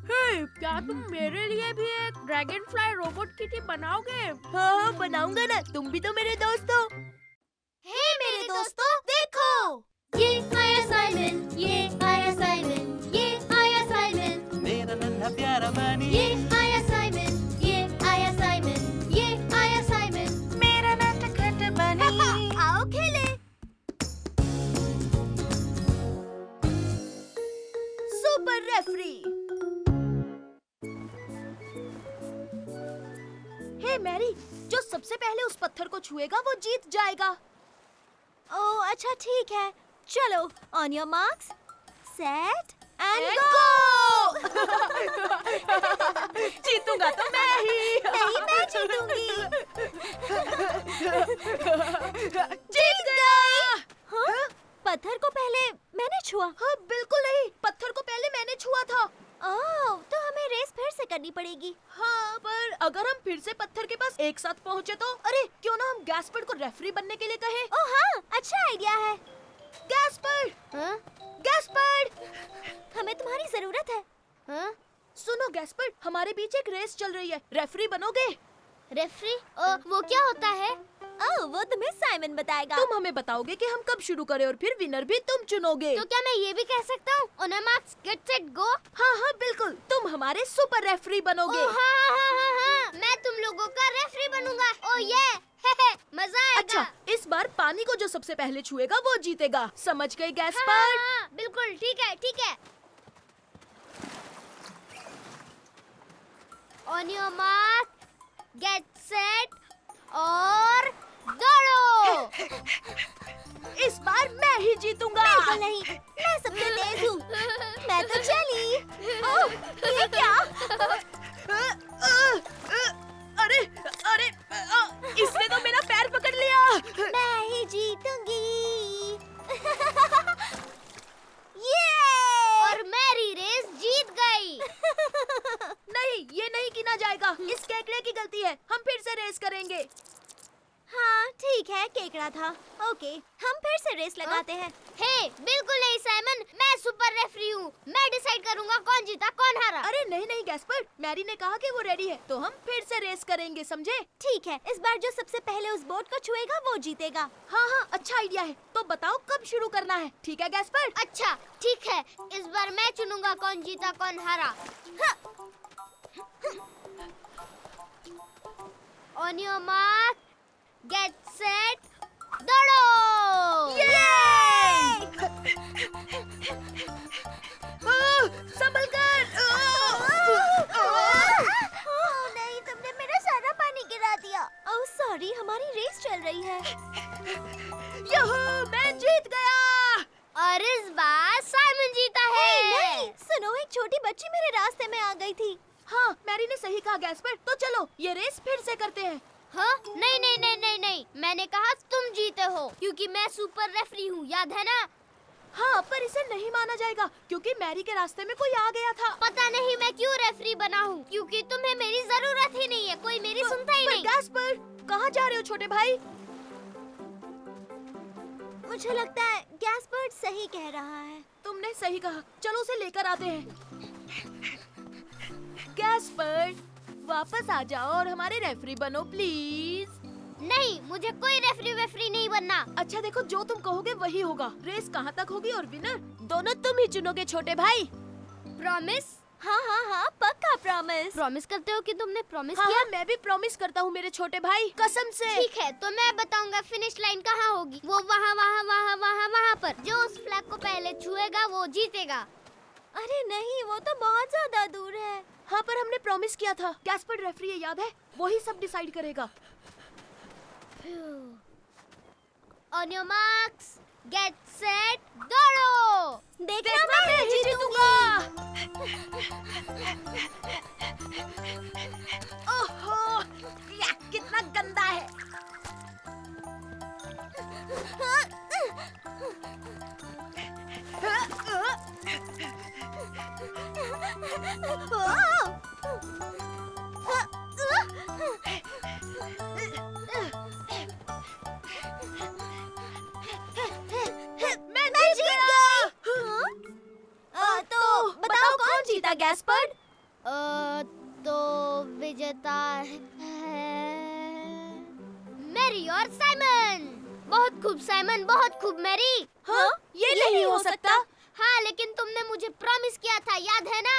हे, क्या तुम मेरे लिए भी एक ड्रैगन फ्लाई रोबोट किटी बनाओगे? हाँ, बनाऊंगा ना, तुम भी तो मेरे दोस्त हो। हे मेरे दोस्तों, देखो। ये आया साइमन, ये आया साइमन, ये आया साइमन, मेरा नन्हा प्यारा बनी, ये आया साइमन, ये आया साइमन, ये आया साइमन। मेरा नटखट बनी। आओ खेले। Super referee. हे मैरी, जो सबसे पहले उस पत्थर को छुएगा वो जीत जाएगा। ओह अच्छा ठीक है, चलो। On your marks, set and And गो। जीतूंगा तो मैं ही। नहीं, मैं जीतूंगी। जीत गया। हाँ? पत्थर को पहले मैंने छुआ। हाँ बिल्कुल नहीं, पत्थर को पहले मैंने छुआ था। ओह, तो हमें रेस फिर से करनी पड़ेगी। हाँ, पर अगर हम फिर से पत्थर के पास एक साथ पहुँचे तो? अरे क्यों ना हम गैस्पर्ड को रेफरी बनने के लिए कहें? ओह हाँ, अच्छा आइडिया है। गैस्पर्ड, हाँ? गैस्पर्ड, हमें तुम्हारी जरूरत है। हाँ? सुनो गैस्पर्ड, हमारे बीच एक रेस चल रही है, रेफरी बनोगे? रेफरी? वो क्या होता है? ओह, वो तुम्हें साइमन बताएगा। तुम हमें बताओगे कि हम कब शुरू करें और फिर विनर भी तुम चुनोगे। तो क्या मैं ये भी कह सकता हूँ? On your marks, get set go. हाँ हाँ बिल्कुल, तुम हमारे सुपर रेफरी बनोगे। ओह हाँ, मैं तुम लोगों का रेफरी बनूंगा। ओह ये, मजा आएगा। अच्छा, इस बार पानी को जो सबसे पहले छुएगा वो जीतेगा। समझ गए गैस्पर्ड? हाँ, बिल्कुल ठीक है, ठीक है। On your mark, get set और दौड़ो। इस बार मैं ही जीतूंगा। बिल्कुल नहीं, मैं सबसे तेज हूँ। मैं तो चली। ओह, ये क्या? अरे अरे, इसने तो मेरा पैर पकड़ लिया। मैं ही जीतूंगी। ये और मेरी रेस जीत गई। नहीं, ये नहीं गिना जाएगा। इस केकड़े की गलती है। हम फिर से रेस करेंगे। हाँ ठीक है, केकड़ा था। ओके, हम फिर से रेस लगाते हैं। हे, बिल्कुल नहीं साइमन, मैं सुपर रेफरी हूँ। मैं डिसाइड करूँगा कौन जीता कौन हारा। अरे नहीं नहीं गैस्पर्ड, मैरी ने कहा कि वो रेडी है, तो हम फिर से रेस करेंगे, समझे? ठीक है, इस बार जो सबसे पहले उस बोट को छुएगा वो जीतेगा। हाँ हाँ, अच्छा आइडिया है। तो बताओ कब शुरू करना है? ठीक है गैस्पर्ड? अच्छा ठीक है, इस बार मैं चुनूंगा कौन जीता कौन हारा। On your mark, get set, दौड़ो। संभल कर। नहीं, तुमने मेरा सारा पानी गिरा दिया। ओह सॉरी, हमारी रेस चल रही है। यहू, मैं जीत गया। और इस बार साइमन जीता है। नहीं, सुनो, एक छोटी बच्ची मेरे रास्ते में आ गई थी। हाँ, मैरी ने सही कहा गैस्पर्ड। तो चलो ये रेस फिर से करते हैं। हाँ? नहीं नहीं नहीं नहीं नहीं, मैंने कहा तुम जीते हो क्योंकि मैं सुपर रेफरी हूँ, याद है ना? हाँ, पर इसे नहीं माना जाएगा क्योंकि मैरी के रास्ते में कोई आ गया था। पता नहीं मैं क्यों रेफरी बना हूँ, क्योंकि तुम्हें मेरी जरूरत ही नहीं है, कोई मेरी सुनता ही नहीं। गैस्पर, कहाँ जा रहे हो छोटे भाई? मुझे लगता है गैस्पर्ड सही कह रहा है। तुमने सही कहा, चलो उसे लेकर आते हैं। गैस्पर, वापस आ जाओ और हमारे रेफरी बनो प्लीज। नहीं, मुझे कोई रेफरी वेफरी नहीं बनना। अच्छा देखो, जो तुम कहोगे वही होगा। रेस कहाँ तक होगी और विनर दोनों तुम ही चुनोगे छोटे भाई। प्रॉमिस? हाँ हाँ हाँ, पक्का प्रॉमिस। प्रॉमिस करते हो कि तुमने प्रॉमिस हाँ, किया? हाँ, मैं भी प्रॉमिस करता हूँ मेरे छोटे भाई, कसम से। ठीक है, तो मैं बताऊंगा फिनिश लाइन कहाँ होगी। वो वहाँ वहाँ वहाँ वहाँ वहाँ पर। जो उस फ्लैग को पहले छुएगा वो जीतेगा। अरे नहीं, वो तो बहुत ज्यादा दूर है। हाँ, पर हमने प्रॉमिस किया था। गैस्पर रेफरी है, याद है? वही सब डिसाइड करेगा। On your marks, get set, दौड़ो! देखना मैं ही जीतूंगा। ओहो, कितना गंदा है। मैं जीत गया। तो बताओ कौन जीता गैस्पर्ड? तो विजेता है मैरी और साइमन। बहुत खूब साइमन, बहुत खूब मैरी। हाँ, ये नहीं हो सकता। हाँ, लेकिन तुमने मुझे प्रॉमिस किया था, याद है ना?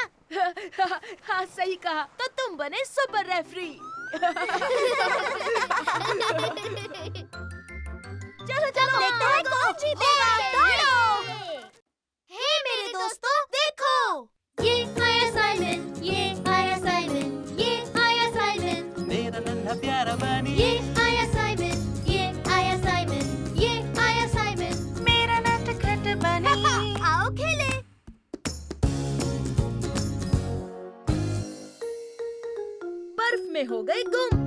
हाँ, सही कहा। तो तुम बने सुपर रेफरी। चलो चलो, देखते हैं कौन जीतेगा। दौड़ो! हे मेरे दोस्तों, देखो, ये आया साइमन, ये आया साइमन, ये आया साइमन, मेरा नन्हा प्यारा बनी, ये आया साइमन, ये आया साइमन, ये आया साइमन। मेरा नटखट बनी। आओ खेले। बर्फ में हो गए गुम।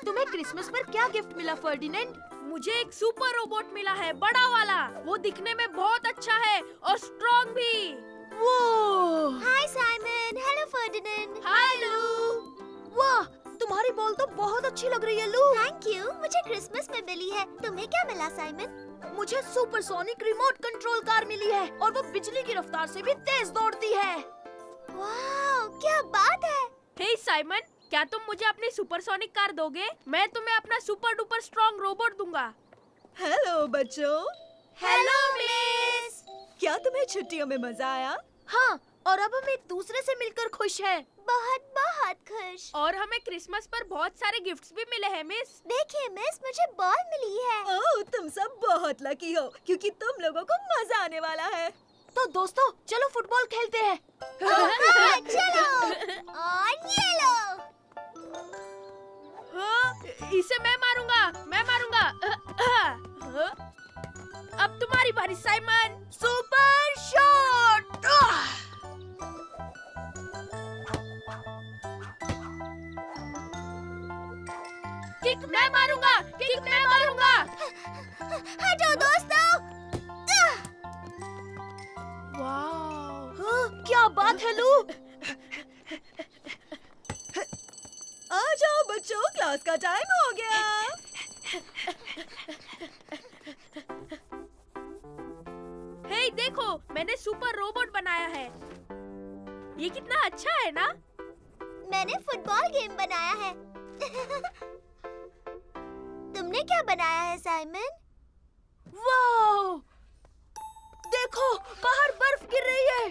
तुम्हें क्रिसमस पर क्या गिफ्ट मिला फर्डिनेंड? मुझे एक सुपर रोबोट मिला है, बड़ा वाला। वो दिखने में बहुत अच्छा है और स्ट्रॉन्ग भी। वो हाय साइमन, हेलो फर्डिनेंड। हाय लू। वाह, तुम्हारी बॉल तो बहुत अच्छी लग रही है लू। थैंक यू, मुझे क्रिसमस में मिली है। तुम्हें क्या मिला साइमन? मुझे सुपरसोनिक रिमोट कंट्रोल कार मिली है और वो बिजली की रफ्तार से भी तेज दौड़ती है। वाह, क्या बात है। हे साइमन, क्या तुम मुझे अपनी सुपरसोनिक कार दोगे? मैं तुम्हें अपना सुपर डुपर स्ट्रॉन्ग रोबोट दूंगा। हेलो बच्चों, हेलो मिस। क्या तुम्हें छुट्टियों में मजा आया? हाँ, और अब हम एक दूसरे से मिलकर खुश हैं। बहुत बहुत खुश। और हमें क्रिसमस पर बहुत सारे गिफ्ट्स भी मिले हैं मिस। देखिए मिस, मुझे बॉल मिली है। ओह, तुम सब बहुत लकी हो क्योंकि तुम लोगों को मजा आने वाला है। तो दोस्तों, चलो फुटबॉल खेलते हैं। हाँ, चलो। और ये लो। हाँ, इसे मैं मारूंगा, मैं मारूंगा। अब तुम्हारी बारी साइमन। Super shot. किक मैं मारूंगा, किक मैं मारूंगा। हटो दोस्तों। वाह, हाँ, क्या बात है लू। आ जाओ बच्चों, क्लास का टाइम हो गया। हे देखो, मैंने सुपर रोबोट बनाया है। ये कितना अच्छा है ना? मैंने फुटबॉल गेम बनाया है। तुमने क्या बनाया है साइमन? वाह, देखो, बाहर बर्फ गिर रही है।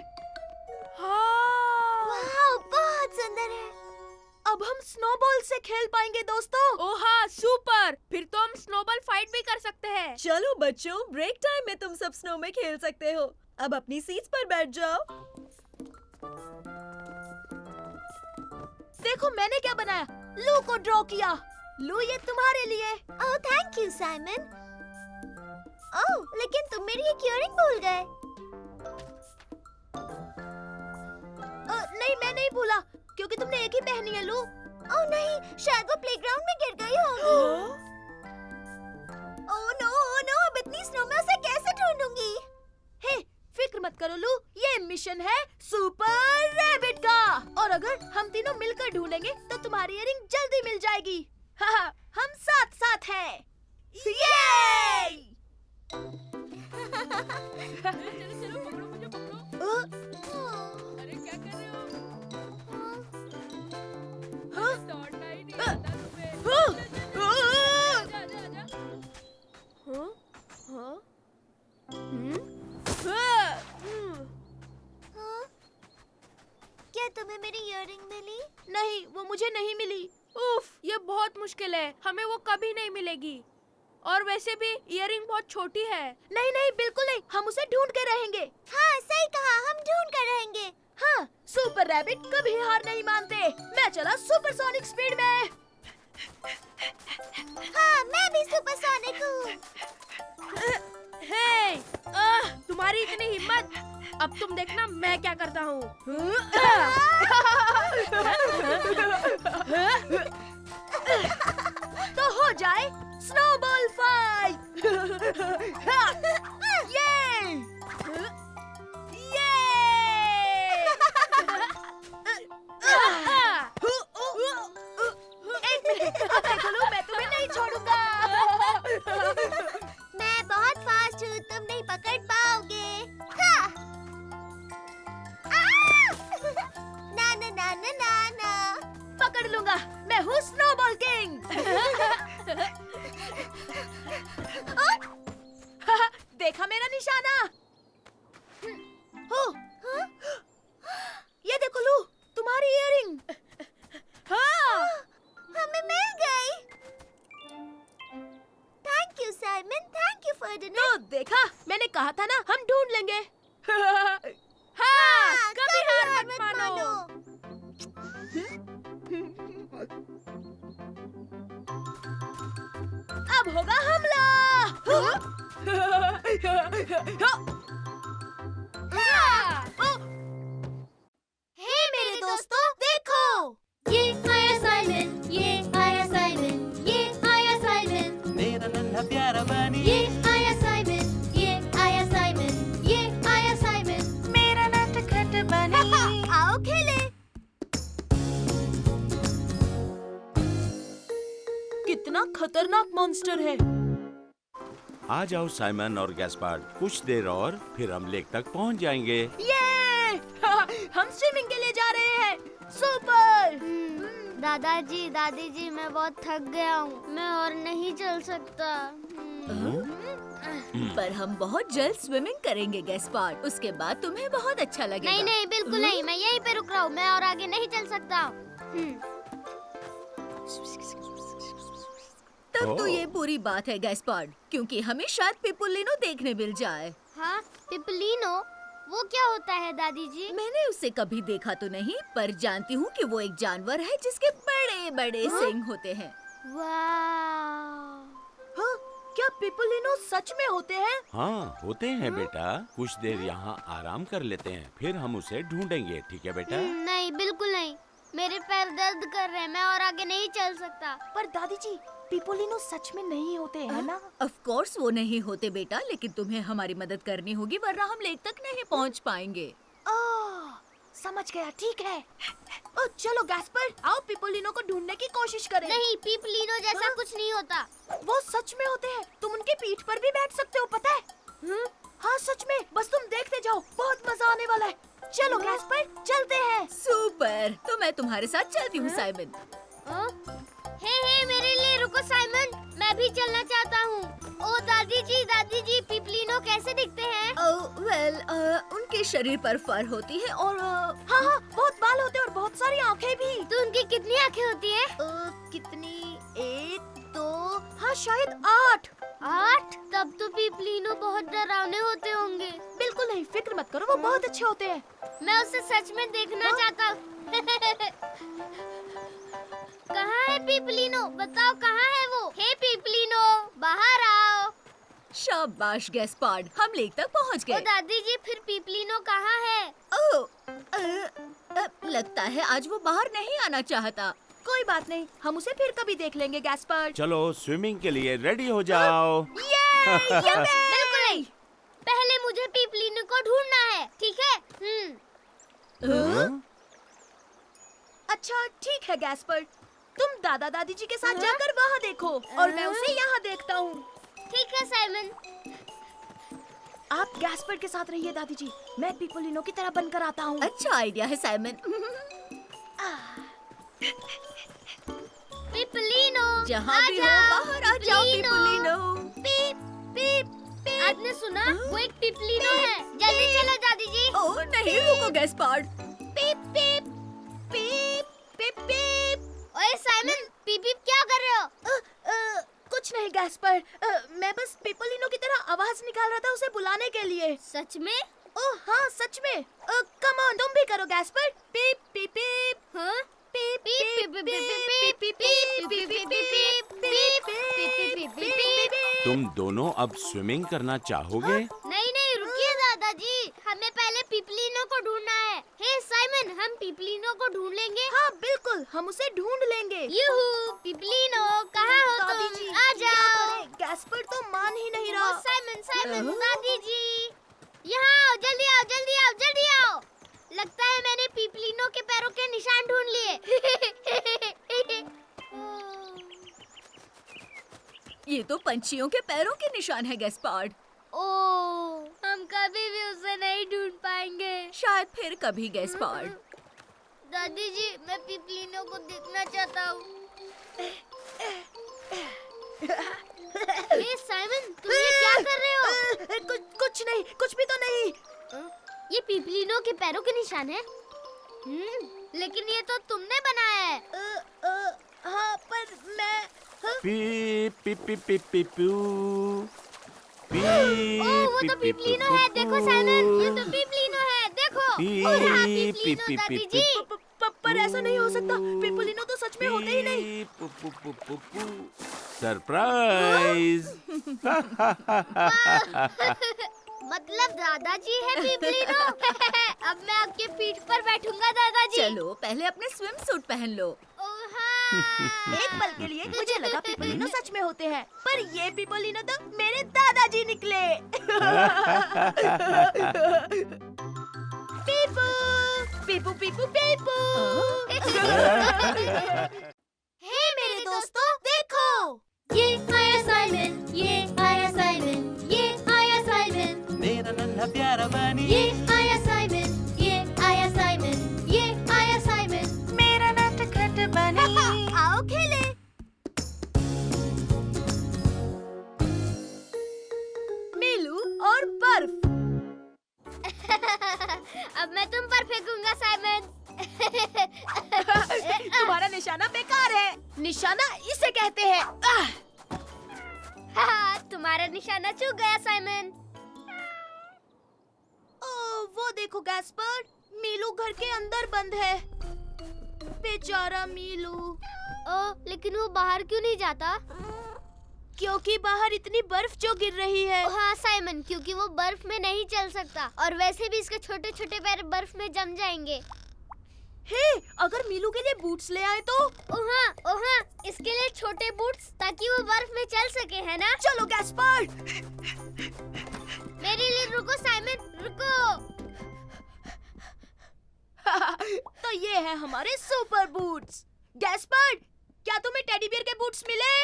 हाँ। वाह, बहुत सुंदर है। अब हम स्नोबॉल से खेल पाएंगे दोस्तों। ओ हाँ, सुपर। फिर तो हम स्नोबॉल फाइट भी कर सकते हैं। चलो बच्चों, ब्रेक टाइम में तुम सब स्नो में खेल सकते हो। अब अपनी सीट्स पर बैठ जाओ। देखो मैंने क्या बनाया, लू को ड्रॉ किया। लू, ये तुम्हारे लिए। Oh thank you Simon. Oh, लेकिन तुम मेरी एक इयररिंग भूल गए। नहीं, मैं नहीं भूला क्योंकि तुमने एक ही पहनी है लू। ओह नहीं, शायद वो प्लेग्राउंड में गिर गई होगी। ओह नो, अब इतनी स्नो में उसे कैसे ढूंढूंगी। हे, फिक्र मत करो लू, ये मिशन है सुपर रैबिट का। और अगर हम तीनों मिलकर ढूंढेंगे तो तुम्हारी इयररिंग जल्दी मिल जाएगी। हाँ, हम साथ साथ हैं। ये! अरे क्या कर रहे हो? हाँ? दौड़ना ही नहीं आता तुम्हें। हाँ? आजा, आजा, आजा। हाँ? हाँ? हाँ? क्या तुम्हें मेरी इयररिंग मिली? नहीं, वो मुझे नहीं मिली। उफ, ये बहुत मुश्किल है। हमें वो कभी नहीं मिलेगी। और वैसे भी इयररिंग बहुत छोटी है। नहीं नहीं, बिल्कुल नहीं, हम उसे ढूंढ के रहेंगे। हाँ सही कहा, हम ढूंढ कर रहेंगे। हाँ, सुपर रैबिट कभी हार नहीं मानते। मैं चला सुपरसोनिक स्पीड में। हाँ, मैं भी सुपरसोनिक हूँ। हे, तुम्हारी इतनी हिम्मत! अब तुम देखना मैं क्या करता हूँ। तो हो जाए स्नोबॉल फाइट। ये! ये! एक मिनट, अब देखो लू, मैं तुम्हें नहीं छोड़ूंगा। मैं बहुत फास्ट हूँ, तुम नहीं पकड़ पाओगे। हाँ। ना ना ना ना ना ना। पकड़ लूंगा, मैं हूँ स्नोबॉल किंग। देखा मेरा निशाना? हो, ये देखो लू, तुम्हारी इयररिंग। हाँ, हमें मिल गई। Thank you Simon, thank you Ferdinand. तो देखा, मैंने कहा था ना, हम ढूंढ लेंगे। हाँ, कभी हार मत मानो। अब होगा हमला। हे मेरे दोस्तों, देखो। ये आया साइमन, ये आया साइमन, ये आया साइमन, मेरा नन्हा प्यारा बनी ये आया साइमन, ये आया साइमन, ये आया साइमन। मेरा नटखट बनी आओ खेले। कितना खतरनाक मॉन्स्टर है। आ जाओ साइमन और गैस्पार्ड, कुछ देर और फिर हम लेक तक पहुंच जाएंगे। ये! हम स्विमिंग के लिए जा रहे हैं। सुपर! दादाजी, दादी जी, मैं बहुत थक गया हूँ, मैं और नहीं चल सकता। पर हम बहुत जल्द स्विमिंग करेंगे गैस्पार्ड। उसके बाद तुम्हें बहुत अच्छा लगेगा। नहीं नहीं, बिल्कुल नहीं, मैं यहीं पे रुक रहा हूँ, मैं और आगे नहीं चल सकता। तब तो ओह। ये बुरी बात है गैस्पार्ड, क्योंकि हमें शायद पिपुलिनो देखने मिल जाए। हाँ, पिपलिनो, वो क्या होता है दादी जी? मैंने उसे कभी देखा तो नहीं, पर जानती हूँ कि वो एक जानवर है जिसके बड़े बड़े सींग होते हैं। वाह! हाँ, क्या पिपुलिनो सच में होते हैं? हाँ, होते हैं बेटा। कुछ देर यहाँ आराम कर लेते हैं, फिर हम उसे ढूंढेंगे, ठीक है बेटा? नहीं, बिल्कुल नहीं, मेरे पैर दर्द कर रहे हैं, मैं और आगे नहीं चल सकता। पर दादी जी, पिपुलिनो सच में नहीं होते हैं ना? ऑफ कोर्स वो नहीं होते बेटा, लेकिन तुम्हें हमारी मदद करनी होगी, वरना हम लेक तक नहीं पहुँच पाएंगे। समझ गया, ठीक है। ओ, चलो गैस्पर, आओ पिपुलिनो को ढूंढने की कोशिश करें। नहीं, पिपलिनो जैसा हाँ? कुछ नहीं होता। वो सच में होते हैं। तुम उनके पीठ पर भी बैठ सकते हो, पता है? हाँ सच में, बस तुम देखते जाओ, बहुत मजा आने वाला है। चलो गैस्पर, चलते हैं। सुपर, तो मैं तुम्हारे साथ चलती हूँ साइमन। हे मेरे लिए रुको साइमन, मैं भी चलना चाहता हूँ। ओ दादी जी, पिपलिनो कैसे दिखते हैं? ओह वेल, उनके शरीर पर फर होती है और हाँ हाँ, बहुत बाल होते हैं और बहुत सारी आंखें भी। तो उनकी कितनी आंखें होती है? कितनी? 1, 2, हाँ शायद 8। 8? तब तो पिपलिनो बहुत डरावने होते होंगे। बिल्कुल नहीं, फिक्र मत करो, वो बहुत अच्छे होते हैं। मैं उसे सच में देखना चाहता हूँ। कहाँ है पिपलिनो? बताओ कहाँ है वो? हे पिपलिनो, बाहर आओ। शाबाश गैस्पार्ड, हम लेक तक पहुँच ओ गए। दादी जी, फिर पिपलिनो कहाँ है? लगता है आज वो बाहर नहीं आना चाहता। कोई बात नहीं, हम उसे फिर कभी देख लेंगे गैस्पर। चलो स्विमिंग के लिए रेडी हो जाओ। बिल्कुल नहीं। को ढूंढना है, ठीक है? हाँ? अच्छा ठीक है गैस्पर्ड, तुम दादा दादी जी के साथ जाकर वहाँ देखो और मैं उसे यहाँ देखता हूँ। ठीक है साइमन। आप गैस्पर्ड के साथ रहिए दादी जी, मैं पिपोलिनो की तरह बनकर आता हूँ। अच्छा आइडिया है साइमन। पिपलिनो, जहाँ भी हो आजाओ, बाहर आ जाओ पिपलिनो। पीप पीप पीप। आपने सुना? वो एक पिपलिनो है। जल्दी चलो दादी जी। ओह नहीं, रुको गैस्पार्ड। पीप पीप पीप पीप पीप। ओए साइमन, पीप पीप क्या कर रहे हो? कुछ नहीं गैस्पर्ड, मैं बस पिपोलिनो की तरह आवाज निकाल रहा था उसे बुलाने के लिए। सच में? ओह हाँ सच में। कम ऑन, तुम भी करो गैस्पर्ड। पीप पीप पीप। हाँ? पीप पीप पीप पीप पीप पीप पीप पीप पीप पीप पीप पीप पीप। तुम दोनों अब स्विमिंग करना चाहोगे? नहीं नहीं, रुकिए दादाजी, हमें पहले पिपलिनो को ढूंढना है। हे साइमन, हम पिपलिनो को ढूंढ लेंगे। हाँ बिल्कुल, हम उसे ढूंढ लेंगे। यूहू, पिपलिनो कहाँ हो दादी तुम? जी, आ क्या जाओ। करें? गैस्पर्ड तो मान ही नहीं ओ रहा। साइमन साइमन, दादी जी यहाँ आओ, जल्दी आओ जल्दी आओ जल्दी आओ। लगता है मैंने पिपलिनो के पैरों के निशान ढूंढ लिए। ये तो पंछियों के पैरों के निशान है गैस्पार्ड। ओह, हम कभी भी उसे नहीं ढूंढ पाएंगे। शायद फिर कभी गैस्पार्ड। दादी जी, मैं पिपलिनो को देखना चाहता हूँ। हे साइमन, तुम ये क्या कर रहे हो? कुछ नहीं, कुछ भी तो नहीं। ये पिपलिनो के पैरों के निशान है। लेकिन ये तो तुमने बनाया है। हाँ पर मैं पीप पीप पीप पीप पीप पू। ओह, वो तो पिपलिनो है। देखो साइमन, ये तो पिपलिनो है। देखो। ओह, हाँ, पिपलिनो दादी जी। पर ऐसा नहीं हो सकता, पिपोलिनो तो सच में होते ही नहीं। सरप्राइज! मतलब दादाजी है पिपलिनो। अब मैं आपके पीठ पर बैठूंगा दादाजी। चलो पहले अपने स्विम सूट पहन लो। ओह, हाँ। एक पल के लिए मुझे लगा पिपोलिनो सच में होते हैं, पर ये पिपोलिनो तो मेरे दादाजी निकले। पीपू पीपू पीपू पीपू। हे मेरे दोस्तों, देखो ये आया साइमन, ये आया साइमन, ये आया साइमन, मेरा नन्हा प्यारा बनी, ये आया साइमन, ये आया साइमन, ये आया साइमन। मेरा नटखट बनी। आओ खेले। मीलू और बर्फ। अब मैं तुम पर फेंकूंगा साइमन। तुम्हारा निशाना बेकार है। निशाना इसे कहते हैं। तुम्हारा निशाना चूक गया साइमन। ओ, वो देखो गैस्पर्ड, मीलू घर के अंदर बंद है। बेचारा मीलू। ओ, लेकिन वो बाहर क्यों नहीं जाता? क्योंकि बाहर इतनी बर्फ जो गिर रही है। हाँ साइमन, क्योंकि वो बर्फ में नहीं चल सकता और वैसे भी इसके छोटे छोटे पैर बर्फ में जम जाएंगे। हे, अगर मीलू के लिए बूट्स ले आए तो? ओहा, इसके लिए छोटे बूट्स ताकि वो बर्फ में चल सके, है ना? चलो गैस्पर्ड। मेरे लिए रुको साइमन, रुको। तो ये है हमारे सुपर बूट्स। गैस्पर्ड, क्या तुम्हें टेडी बियर के बूट्स मिले?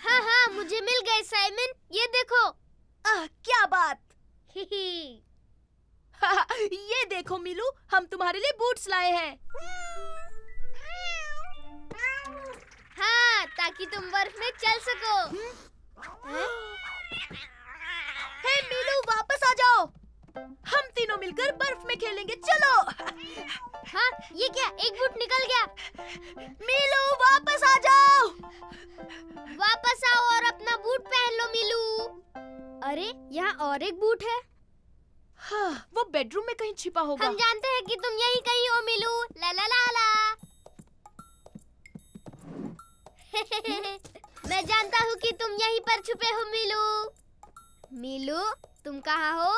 हाँ, मुझे मिल गए साइमन, ये देखो। क्या बात। हिही। ये देखो मीलू, हम तुम्हारे लिए बूट्स लाए हैं। हाँ, ताकि तुम बर्फ में चल सको। हे मीलू, वापस आ जाओ। हम तीनों मिलकर बर्फ में खेलेंगे, चलो। हाँ, ये क्या, एक बूट निकल गया। मीलू वापस आ जाओ। वापस आओ और अपना बूट पहन लो मीलू। अरे, यहाँ और एक बूट है। हाँ, वो बेडरूम में कहीं छिपा होगा। हम जानते हैं कि तुम यहीं कहीं हो मीलू। ला ला ला ला। मैं जानता हूँ कि तुम यहीं पर छुपे हो मीलू। मीलू, तुम कहाँ हो?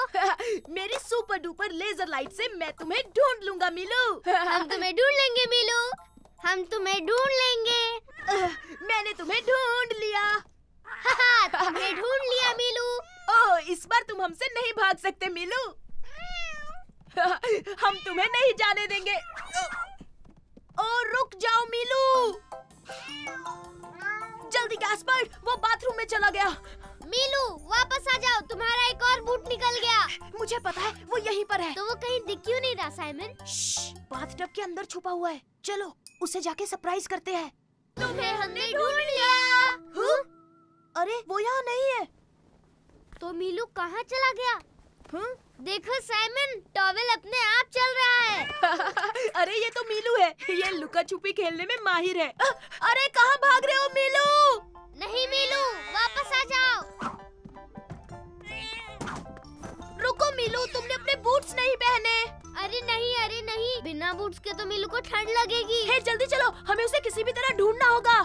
मेरी सुपर डुपर लेजर लाइट से मैं तुम्हें ढूंढ लूंगा मीलू। हम तुम्हें ढूंढ लेंगे मीलू, हम तुम्हें ढूंढ लेंगे। मैंने तुम्हें ढूंढ लिया। तुमने ढूंढ लिया मीलू। ओह, इस बार तुम हमसे नहीं भाग सकते मीलू। हम तुम्हें नहीं जाने देंगे। ओ, रुक जाओ मीलू। जल्दी गैस्पर्ड, वो बाथरूम में चला गया। मीलू वापस आ जाओ, तुम्हारा एक और बूट निकल गया। मुझे पता है, वो यहीं पर है। तो वो कहीं दिख क्यों नहीं रहा साइमन? बाथटब के अंदर छुपा हुआ है। चलो उसे जाके सरप्राइज करते हैं। तुम्हें हमने ढूंढ लिया। अरे वो यहाँ नहीं है। तो मीलू कहाँ चला गया? देखो साइमन, टॉवेल अपने आप चल रहा है। अरे ये तो मीलू है। ये लुका छुपी खेलने में माहिर है। अरे कहाँ भाग रहे हो मीलू? नहीं मीलू, वापस आ जाओ। रुको मीलू, तुमने अपने बूट्स नहीं पहने। अरे नहीं, बिना बूट्स के तो मीलू को ठंड लगेगी। हे जल्दी चलो, हमें उसे किसी भी तरह ढूंढना होगा।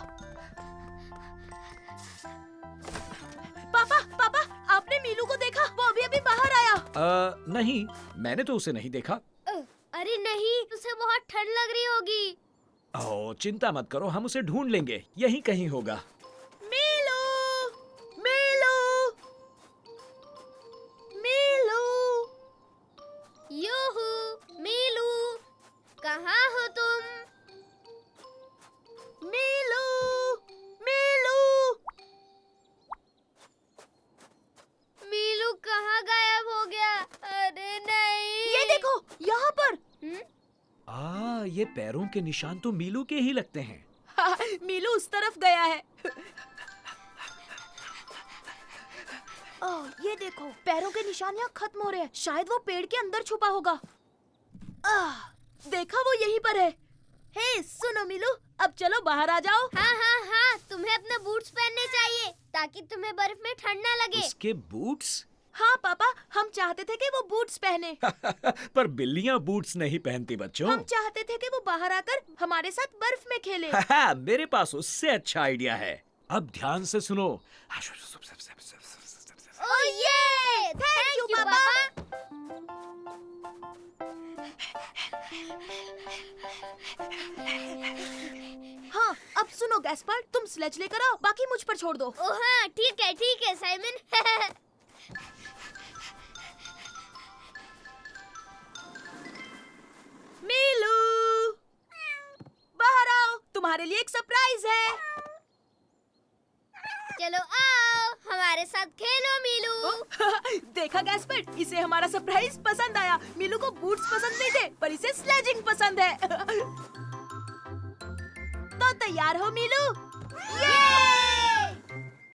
पापा, आपने मीलू को देखा? वो अभी बाहर आया। नहीं, मैंने तो उसे नहीं देखा। अरे नहीं, उसे बहुत ठंड लग रही होगी। ओह, चिंता मत करो, हम उसे ढूंढ लेंगे, यहीं कहीं होगा। मीलू, मीलू, मीलू, यूहू, मीलू, कहाँ हो तुम? मीलू, मीलू। मीलू कहाँ गायब हो गया? अरे नहीं। ये देखो, यहाँ पर। ये पैरों के निशान तो मीलू के ही लगते हैं। मीलू उस तरफ गया है। ओह, ये देखो, पैरों के निशान यहाँ खत्म हो रहे हैं। शायद वो पेड़ के अंदर छुपा होगा। देखा, वो यहीं पर है। हे सुनो मीलू, अब चलो बाहर आ जाओ। हाँ, तुम्हें अपने बूट्स पहनने चाहिए ताकि तुम्हें बर्फ में ठंड ना लगे। उसके बूट्स? हाँ पापा, हम चाहते थे कि वो बूट्स पहने। पर बिल्लियाँ बूट्स नहीं पहनती बच्चों। हम चाहते थे कि वो बाहर आकर हमारे साथ बर्फ में खेले। मेरे पास उससे अच्छा आइडिया है। अब ध्यान से सुनो। ओह ये! थैंक यू पापा। हाँ, अब सुनो गैस्पर्ड, तुम स्लेज लेकर आओ, बाकी मुझ पर छोड़ दो। ओह हाँ, ठीक है साइमन। मीलू, बाहर आओ, तुम्हारे लिए एक सरप्राइज है। चलो आओ, हमारे साथ खेलो मीलू। देखा गैस्पर्ड, इसे हमारा सरप्राइज पसंद आया। मीलू को बूट्स पसंद नहीं थे, पर इसे स्लेजिंग पसंद है। तो तैयार हो मीलू? ये!